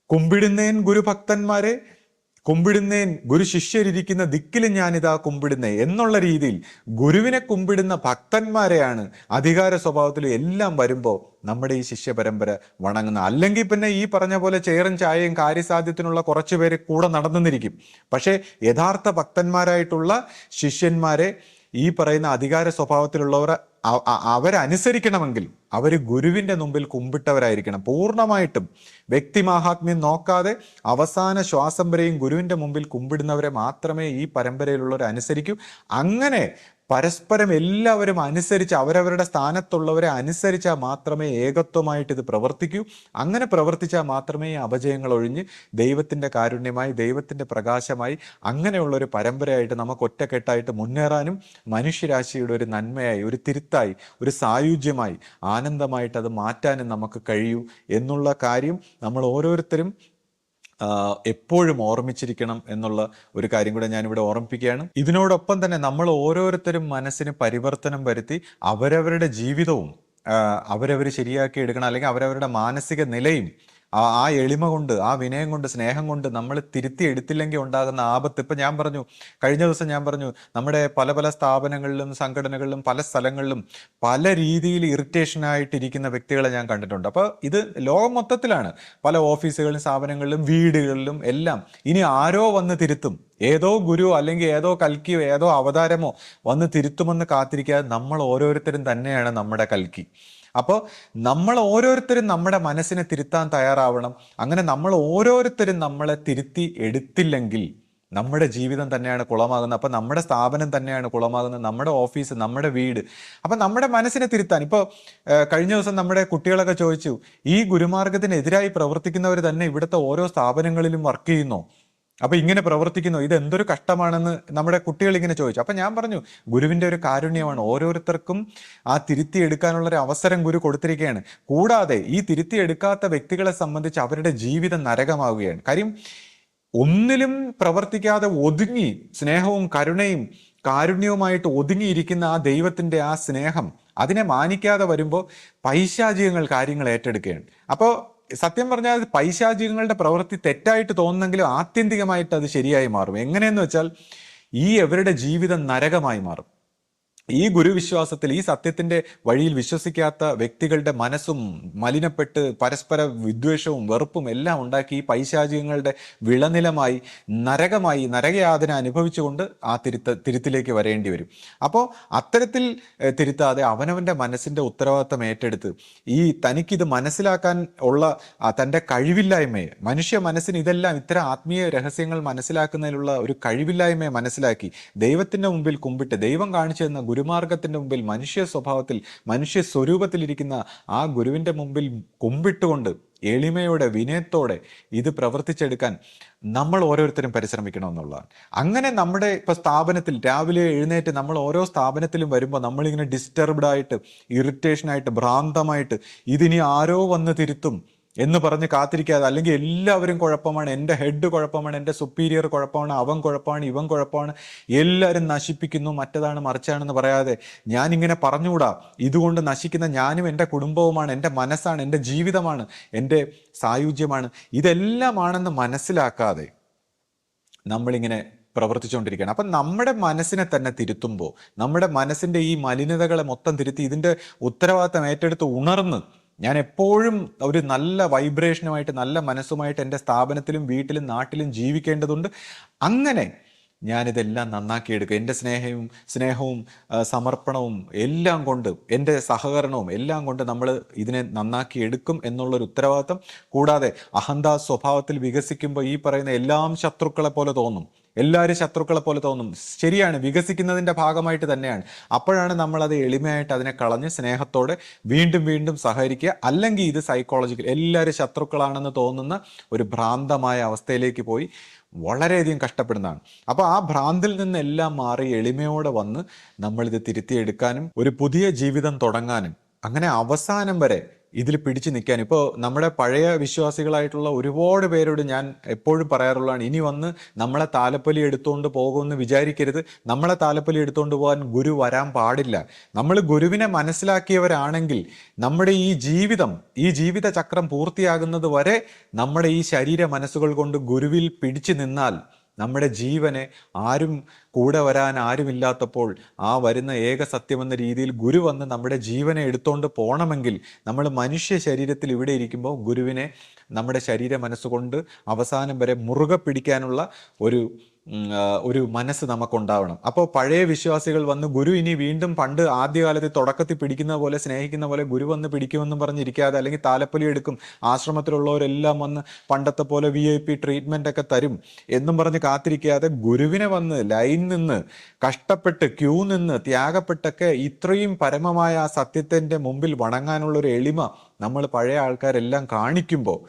കുമ്പിടുന്നേൻ ഗുരുഭക്തന്മാരെ, കുമ്പിടുന്നേൻ ഗുരു ശിഷ്യരിയ്ക്കുന്ന ദിക്കിലും ഞാനിതാ കുമ്പിടുന്നേ എന്നുള്ള രീതിയിൽ ഗുരുവിനെ കുമ്പിടുന്ന ഭക്തന്മാരെയാണ് അധികാര സ്വഭാവത്തിലും എല്ലാം വരുമ്പോൾ നമ്മുടെ ഈ ശിഷ്യ പരമ്പര വണങ്ങുന്ന. അല്ലെങ്കിൽ പിന്നെ ഈ പറഞ്ഞ പോലെ ചേറും ചായയും കാര്യസാധ്യത്തിനുള്ള കുറച്ചു പേര് കൂടെ നടന്നിരിക്കും. പക്ഷേ യഥാർത്ഥ ഭക്തന്മാരായിട്ടുള്ള ശിഷ്യന്മാരെ ഈ പറയുന്ന അധികാര സ്വഭാവത്തിലുള്ളവർ അവരനുസരിക്കണമെങ്കിൽ അവർ ഗുരുവിന്റെ മുമ്പിൽ കുമ്പിട്ടവരായിരിക്കണം. പൂർണ്ണമായിട്ടും വ്യക്തിമാഹാത്മ്യം നോക്കാതെ അവസാന ശ്വാസം വരെയും ഗുരുവിന്റെ മുമ്പിൽ കുമ്പിടുന്നവരെ മാത്രമേ ഈ പരമ്പരയിലുള്ളവർ അനുസരിക്കൂ. അങ്ങനെ പരസ്പരം എല്ലാവരും അനുസരിച്ച് അവരവരുടെ സ്ഥാനത്തുള്ളവരെ അനുസരിച്ചാൽ മാത്രമേ ഏകത്വമായിട്ട് ഇത് പ്രവർത്തിക്കൂ. അങ്ങനെ പ്രവർത്തിച്ചാൽ മാത്രമേ ഈ അപജയങ്ങൾ ഒഴിഞ്ഞ് ദൈവത്തിൻ്റെ കാരുണ്യമായി, ദൈവത്തിൻ്റെ പ്രകാശമായി, അങ്ങനെയുള്ളൊരു പരമ്പരയായിട്ട് നമുക്ക് ഒറ്റക്കെട്ടായിട്ട് മുന്നേറാനും മനുഷ്യരാശിയുടെ ഒരു നന്മയായി, ഒരു തിരുത്തായി, ഒരു സായുജ്യമായി, ആനന്ദമായിട്ട് അത് മാറ്റാനും നമുക്ക് കഴിയൂ എന്നുള്ള കാര്യം നമ്മൾ ഓരോരുത്തരും എപ്പോഴും ഓർമ്മിച്ചിരിക്കണം എന്നുള്ള ഒരു കാര്യം കൂടെ ഞാനിവിടെ ഓർമ്മിപ്പിക്കുകയാണ്. ഇതിനോടൊപ്പം തന്നെ നമ്മൾ ഓരോരുത്തരും മനസ്സിന് പരിവർത്തനം വരുത്തി അവരവരുടെ ജീവിതവും അവരവർ ശരിയാക്കി എടുക്കണം. അല്ലെങ്കിൽ അവരവരുടെ മാനസിക നിലയും ആ എളിമ കൊണ്ട്, ആ വിനയം കൊണ്ട്, സ്നേഹം കൊണ്ട് നമ്മൾ തിരുത്തി എടുത്തില്ലെങ്കിൽ ഉണ്ടാകുന്ന ആപത്ത്. ഇപ്പം ഞാൻ പറഞ്ഞു, കഴിഞ്ഞ ദിവസം ഞാൻ പറഞ്ഞു, നമ്മുടെ പല പല സ്ഥാപനങ്ങളിലും സംഘടനകളിലും പല സ്ഥലങ്ങളിലും പല രീതിയിൽ ഇറിറ്റേഷനായിട്ടിരിക്കുന്ന വ്യക്തികളെ ഞാൻ കണ്ടിട്ടുണ്ട്. അപ്പോൾ ഇത് ലോകം മൊത്തത്തിലാണ്, പല ഓഫീസുകളിലും സ്ഥാപനങ്ങളിലും വീടുകളിലും എല്ലാം. ഇനി ആരോ വന്ന് തിരുത്തും, ഏതോ ഗുരു അല്ലെങ്കിൽ ഏതോ കൽക്കിയോ ഏതോ അവതാരമോ വന്ന് തിരുത്തുമെന്ന് കാത്തിരിക്കാതെ നമ്മൾ ഓരോരുത്തരും തന്നെയാണ് നമ്മുടെ കൽക്കി. അപ്പോൾ നമ്മൾ ഓരോരുത്തരും നമ്മുടെ മനസ്സിനെ തിരുത്താൻ തയ്യാറാവണം. അങ്ങനെ നമ്മൾ ഓരോരുത്തരും നമ്മളെ തിരുത്തി എടുത്തില്ലെങ്കിൽ നമ്മുടെ ജീവിതം തന്നെയാണ് കുളമാകുന്നത്. അപ്പം നമ്മുടെ സ്ഥാപനം തന്നെയാണ് കുളമാകുന്നത്, നമ്മുടെ ഓഫീസ്, നമ്മുടെ വീട്. അപ്പം നമ്മുടെ മനസ്സിനെ തിരുത്താൻ, ഇപ്പോൾ കഴിഞ്ഞ ദിവസം നമ്മുടെ കുട്ടികളൊക്കെ ചോദിച്ചു, ഈ ഗുരുമാർഗത്തിനെതിരായി പ്രവർത്തിക്കുന്നവർ തന്നെ ഇവിടുത്തെ ഓരോ സ്ഥാപനങ്ങളിലും വർക്ക് ചെയ്യുന്നോ, അപ്പൊ ഇങ്ങനെ പ്രവർത്തിക്കുന്നു, ഇത് എന്തൊരു കഷ്ടമാണെന്ന് നമ്മുടെ കുട്ടികൾ ഇങ്ങനെ ചോദിച്ചു. അപ്പൊ ഞാൻ പറഞ്ഞു, ഗുരുവിന്റെ ഒരു കാരുണ്യമാണ്, ഓരോരുത്തർക്കും ആ തിരുത്തിയെടുക്കാനുള്ള ഒരു അവസരം ഗുരു കൊടുത്തിരിക്കുകയാണ്. കൂടാതെ ഈ തിരുത്തിയെടുക്കാത്ത വ്യക്തികളെ സംബന്ധിച്ച് അവരുടെ ജീവിതം നരകമാവുകയാണ്. കാര്യം ഒന്നിലും പ്രവർത്തിക്കാതെ ഒതുങ്ങി, സ്നേഹവും കരുണയും കാരുണ്യവുമായിട്ട് ഒതുങ്ങിയിരിക്കുന്ന ആ ദൈവത്തിന്റെ ആ സ്നേഹം അതിനെ മാനിക്കാതെ വരുമ്പോൾ പൈശാചികങ്ങൾ കാര്യങ്ങൾ ഏറ്റെടുക്കുകയാണ്. അപ്പോൾ സത്യം പറഞ്ഞാൽ പൈശാചികങ്ങളുടെ പ്രവൃത്തി തെറ്റായിട്ട് തോന്നുന്നെങ്കിലും ആത്യന്തികമായിട്ട് അത് ശരിയായി മാറും. എങ്ങനെയെന്ന് വെച്ചാൽ ഈ അവരുടെ ജീവിതം നരകമായി മാറും. ഈ ഗുരുവിശ്വാസത്തിൽ, ഈ സത്യത്തിന്റെ വഴിയിൽ വിശ്വസിക്കാത്ത വ്യക്തികളുടെ മനസ്സും മലിനപ്പെട്ട് പരസ്പര വിദ്വേഷവും വെറുപ്പും എല്ലാം ഉണ്ടാക്കി ഈ പൈശാചികങ്ങളുടെ വിളനിലമായി നരകമായി നരകയാതന അനുഭവിച്ചുകൊണ്ട് ആ തിരുത്തിലേക്ക് വരേണ്ടി വരും. അപ്പോൾ അത്തരത്തിൽ തിരുത്താതെ അവനവൻ്റെ മനസ്സിൻ്റെ ഉത്തരവാദിത്തം ഏറ്റെടുത്ത് ഈ തനിക്കിത് മനസ്സിലാക്കാൻ ഉള്ള തൻ്റെ കഴിവില്ലായ്മയെ, മനുഷ്യ മനസ്സിന് ഇതെല്ലാം ഇത്തരം ആത്മീയ രഹസ്യങ്ങൾ മനസ്സിലാക്കുന്നതിലുള്ള ഒരു കഴിവില്ലായ്മയെ മനസ്സിലാക്കി ദൈവത്തിൻ്റെ മുമ്പിൽ കുമ്പിട്ട് ദൈവം കാണിച്ചു തന്ന ഗുരുമാർഗത്തിൻ്റെ മുമ്പിൽ മനുഷ്യ സ്വഭാവത്തിൽ മനുഷ്യ സ്വരൂപത്തിലിരിക്കുന്ന ആ ഗുരുവിൻ്റെ മുമ്പിൽ കുമ്പിട്ടുകൊണ്ട് എളിമയോടെ വിനയത്തോടെ ഇത് പ്രവർത്തിച്ചെടുക്കാൻ നമ്മൾ ഓരോരുത്തരും പരിശ്രമിക്കണമെന്നുള്ളതാണ്. അങ്ങനെ നമ്മുടെ ഇപ്പോൾ സ്ഥാപനത്തിൽ രാവിലെ എഴുന്നേറ്റ് നമ്മൾ ഓരോ സ്ഥാപനത്തിലും വരുമ്പോൾ നമ്മളിങ്ങനെ ഡിസ്റ്റർബ്ഡ് ആയിട്ട്, ഇറിറ്റേഷനായിട്ട്, ഭ്രാന്തമായിട്ട് ഇതിനി ആരോ വന്ന് തിരുത്തും എന്ന് പറഞ്ഞ് കാത്തിരിക്കാതെ, അല്ലെങ്കിൽ എല്ലാവരും കുഴപ്പമാണ്, എൻ്റെ ഹെഡ് കുഴപ്പമാണ്, എൻ്റെ സുപ്പീരിയർ കുഴപ്പമാണ്, അവൻ കുഴപ്പമാണ്, ഇവൻ കുഴപ്പമാണ്, എല്ലാവരും നശിപ്പിക്കുന്നു, മറ്റതാണ് മറിച്ചാണെന്ന് പറയാതെ ഞാനിങ്ങനെ പറഞ്ഞുകൂടാ, ഇതുകൊണ്ട് നശിക്കുന്ന ഞാനും എൻ്റെ കുടുംബവുമാണ്, എൻ്റെ മനസ്സാണ്, എൻ്റെ ജീവിതമാണ്, എൻ്റെ സായുജ്യമാണ്, ഇതെല്ലാമാണെന്ന് മനസ്സിലാക്കാതെ നമ്മളിങ്ങനെ പ്രവർത്തിച്ചുകൊണ്ടിരിക്കുകയാണ്. അപ്പം നമ്മുടെ മനസ്സിനെ തന്നെ തിരുത്തുമ്പോൾ, നമ്മുടെ മനസ്സിൻ്റെ ഈ മലിനതകളെ മൊത്തം തിരുത്തി ഇതിൻ്റെ ഉത്തരവാദിത്തം ഏറ്റെടുത്ത് ഉണർന്ന് ഞാൻ എപ്പോഴും ഒരു നല്ല വൈബ്രേഷനുമായിട്ട്, നല്ല മനസ്സുമായിട്ട് എൻ്റെ സ്ഥാപനത്തിലും വീട്ടിലും നാട്ടിലും ജീവിക്കേണ്ടതുണ്ട്. അങ്ങനെ ഞാനിതെല്ലാം നന്നാക്കിയെടുക്കുക. എൻ്റെ സ്നേഹവും സമർപ്പണവും എല്ലാം കൊണ്ട്, എൻ്റെ സഹകരണവും എല്ലാം കൊണ്ട് നമ്മൾ ഇതിനെ നന്നാക്കിയെടുക്കും എന്നുള്ളൊരു ഉത്തരവാദിത്തം. കൂടാതെ അഹന്താ സ്വഭാവത്തിൽ വികസിക്കുമ്പോൾ ഈ പറയുന്ന എല്ലാം ശത്രുക്കളെ പോലെ തോന്നും, എല്ലാവരും ശത്രുക്കളെ പോലെ തോന്നും. ശരിയാണ്, വികസിക്കുന്നതിൻ്റെ ഭാഗമായിട്ട് തന്നെയാണ്. അപ്പോഴാണ് നമ്മളത് എളിമയായിട്ട് അതിനെ കളഞ്ഞ് സ്നേഹത്തോടെ വീണ്ടും വീണ്ടും സഹകരിക്കുക. അല്ലെങ്കിൽ ഇത് സൈക്കോളജിക്കൽ എല്ലാവരും ശത്രുക്കളാണെന്ന് തോന്നുന്ന ഒരു ഭ്രാന്തമായ അവസ്ഥയിലേക്ക് പോയി വളരെയധികം കഷ്ടപ്പെടുന്നതാണ്. അപ്പോൾ ആ ഭ്രാന്തിൽ നിന്നെല്ലാം മാറി എളിമയോടെ വന്ന് നമ്മളിത് തിരുത്തിയെടുക്കാനും ഒരു പുതിയ ജീവിതം തുടങ്ങാനും അങ്ങനെ അവസാനം വരെ ഇതിൽ പിടിച്ചു നിൽക്കാൻ. ഇപ്പോൾ നമ്മുടെ പഴയ വിശ്വാസികളായിട്ടുള്ള ഒരുപാട് പേരോട് ഞാൻ എപ്പോഴും പറയാറുള്ളതാണ്, ഇനി വന്ന് നമ്മളെ താലപ്പൊലി എടുത്തുകൊണ്ട് പോകുമെന്ന് വിചാരിക്കരുത്. നമ്മളെ താലപ്പൊലി എടുത്തുകൊണ്ട് പോകാൻ ഗുരു വരാൻ പാടില്ല. നമ്മൾ ഗുരുവിനെ മനസ്സിലാക്കിയവരാണെങ്കിൽ നമ്മുടെ ഈ ജീവിത ചക്രം പൂർത്തിയാകുന്നത് വരെ നമ്മുടെ ഈ ശരീര മനസ്സുകൾ കൊണ്ട് ഗുരുവിൽ പിടിച്ചു നിന്നാൽ നമ്മുടെ ജീവനെ ആരും കൂടെ വരാൻ ആരുമില്ലാത്തപ്പോൾ ആ വരുന്ന ഏക സത്യമെന്ന രീതിയിൽ ഗുരു വന്ന് നമ്മുടെ ജീവനെ എടുത്തുകൊണ്ട് പോകണമെങ്കിൽ നമ്മൾ മനുഷ്യ ശരീരത്തിൽ ഇവിടെ ഇരിക്കുമ്പോൾ ഗുരുവിനെ നമ്മുടെ ശരീര മനസ്സുകൊണ്ട് അവസാനം വരെ മുറുകെ പിടിക്കാനുള്ള ഒരു മനസ്സ് നമുക്കുണ്ടാവണം. അപ്പോൾ പഴയ വിശ്വാസികൾ വന്ന് ഗുരു ഇനി വീണ്ടും പണ്ട് ആദ്യകാലത്ത് തുടക്കത്തിൽ പിടിക്കുന്ന പോലെ, സ്നേഹിക്കുന്ന പോലെ ഗുരു വന്ന് പിടിക്കുമെന്നും പറഞ്ഞിരിക്കാതെ, അല്ലെങ്കിൽ താലപ്പൊലി എടുക്കും, ആശ്രമത്തിലുള്ളവരെല്ലാം വന്ന് പണ്ടത്തെ പോലെ VIP ട്രീറ്റ്മെൻ്റ് ഒക്കെ തരും എന്നും പറഞ്ഞ് കാത്തിരിക്കാതെ ഗുരുവിനെ വന്ന് ലൈൻ നിന്ന് കഷ്ടപ്പെട്ട് ക്യൂ നിന്ന് ത്യാഗപ്പെട്ടൊക്കെ ഇത്രയും പരമമായ ആ സത്യത്തിൻ്റെ മുമ്പിൽ വണങ്ങാനുള്ളൊരു എളിമ നമ്മൾ പഴയ ആൾക്കാരെല്ലാം കാണിക്കുമ്പോൾ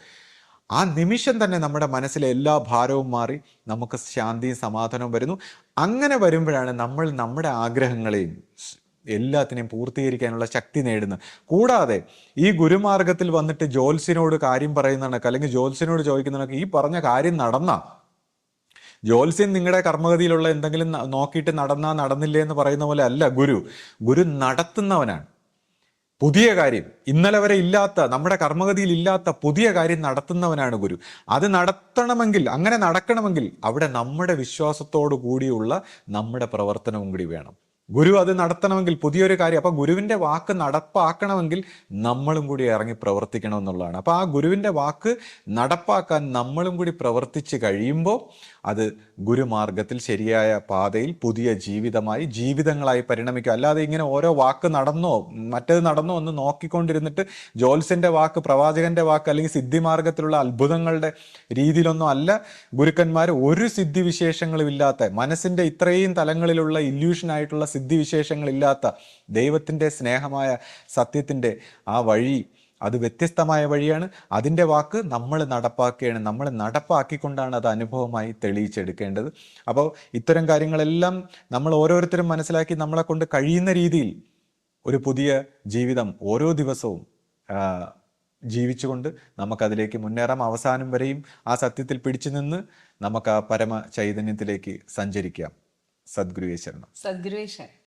ആ നിമിഷം തന്നെ നമ്മുടെ മനസ്സിലെ എല്ലാ ഭാരവും മാറി നമുക്ക് ശാന്തിയും സമാധാനവും വരുന്നു. അങ്ങനെ വരുമ്പോഴാണ് നമ്മൾ നമ്മുടെ ആഗ്രഹങ്ങളെയും എല്ലാത്തിനെയും പൂർത്തീകരിക്കാനുള്ള ശക്തി നേടുന്നത്. കൂടാതെ ഈ ഗുരുമാർഗത്തിൽ വന്നിട്ട് ജ്യോത്സ്യനോട് കാര്യം പറയുന്നതൊക്കെ, അല്ലെങ്കിൽ ജ്യോത്സ്യനോട് ചോദിക്കുന്നതൊക്കെ, ഈ പറഞ്ഞ കാര്യം നടന്നാ, ജ്യോത്സ്യൻ നിങ്ങളുടെ കർമ്മഗതിയിലുള്ള എന്തെങ്കിലും നോക്കിയിട്ട് നടന്നില്ലേ എന്ന് പറയുന്ന പോലെ അല്ല ഗുരു നടത്തുന്നവനാണ്. പുതിയ കാര്യം, ഇന്നലെ വരെ ഇല്ലാത്ത, നമ്മുടെ കർമ്മഗതിയിൽ ഇല്ലാത്ത പുതിയ കാര്യം നടത്തുന്നവനാണ് ഗുരു. അത് നടത്തണമെങ്കിൽ, അങ്ങനെ നടക്കണമെങ്കിൽ അവിടെ നമ്മുടെ വിശ്വാസത്തോടു കൂടിയുള്ള നമ്മുടെ പ്രവർത്തനവും കൂടി വേണം. ഗുരു അത് നടത്തണമെങ്കിൽ, പുതിയൊരു കാര്യം, അപ്പോൾ ഗുരുവിൻ്റെ വാക്ക് നടപ്പാക്കണമെങ്കിൽ നമ്മളും കൂടി ഇറങ്ങി പ്രവർത്തിക്കണം എന്നുള്ളതാണ്. അപ്പോൾ ആ ഗുരുവിൻ്റെ വാക്ക് നടപ്പാക്കാൻ നമ്മളും കൂടി പ്രവർത്തിച്ച് കഴിയുമ്പോൾ അത് ഗുരുമാർഗത്തിൽ ശരിയായ പാതയിൽ പുതിയ ജീവിതങ്ങളായി പരിണമിക്കും. അല്ലാതെ ഇങ്ങനെ ഓരോ വാക്ക് നടന്നോ മറ്റേത് നടന്നോ എന്ന് നോക്കിക്കൊണ്ടിരുന്നിട്ട് ജ്യോത്സ്യൻ്റെ വാക്ക്, പ്രവാചകന്റെ വാക്ക്, അല്ലെങ്കിൽ സിദ്ധിമാർഗത്തിലുള്ള അത്ഭുതങ്ങളുടെ രീതിയിലൊന്നും അല്ല ഗുരുക്കന്മാർ. ഒരു സിദ്ധിവിശേഷങ്ങളും ഇല്ലാത്ത, മനസ്സിൻ്റെ ഇത്രയും തലങ്ങളിലുള്ള ഇല്യൂഷനായിട്ടുള്ള സിദ്ധിവിശേഷങ്ങളില്ലാത്ത ദൈവത്തിൻ്റെ സ്നേഹമായ സത്യത്തിൻ്റെ ആ വഴി, അത് വ്യത്യസ്തമായ വഴിയാണ്. അതിൻ്റെ വാക്ക് നമ്മൾ നടപ്പാക്കുകയാണ്. നമ്മൾ നടപ്പാക്കിക്കൊണ്ടാണ് അത് അനുഭവമായി തെളിയിച്ചെടുക്കേണ്ടത്. അപ്പോൾ ഇത്തരം കാര്യങ്ങളെല്ലാം നമ്മൾ ഓരോരുത്തരും മനസ്സിലാക്കി നമ്മളെ കൊണ്ട് കഴിയുന്ന രീതിയിൽ ഒരു പുതിയ ജീവിതം ഓരോ ദിവസവും ജീവിച്ചുകൊണ്ട് നമുക്കതിലേക്ക് മുന്നേറാം. അവസാനം വരെയും ആ സത്യത്തിൽ പിടിച്ചു നിന്ന് നമുക്ക് ആ പരമ ചൈതന്യത്തിലേക്ക് സഞ്ചരിക്കാം. സദ്ഗുരുവേ ശരണം. സദ്ഗുരുവേ ശരണം.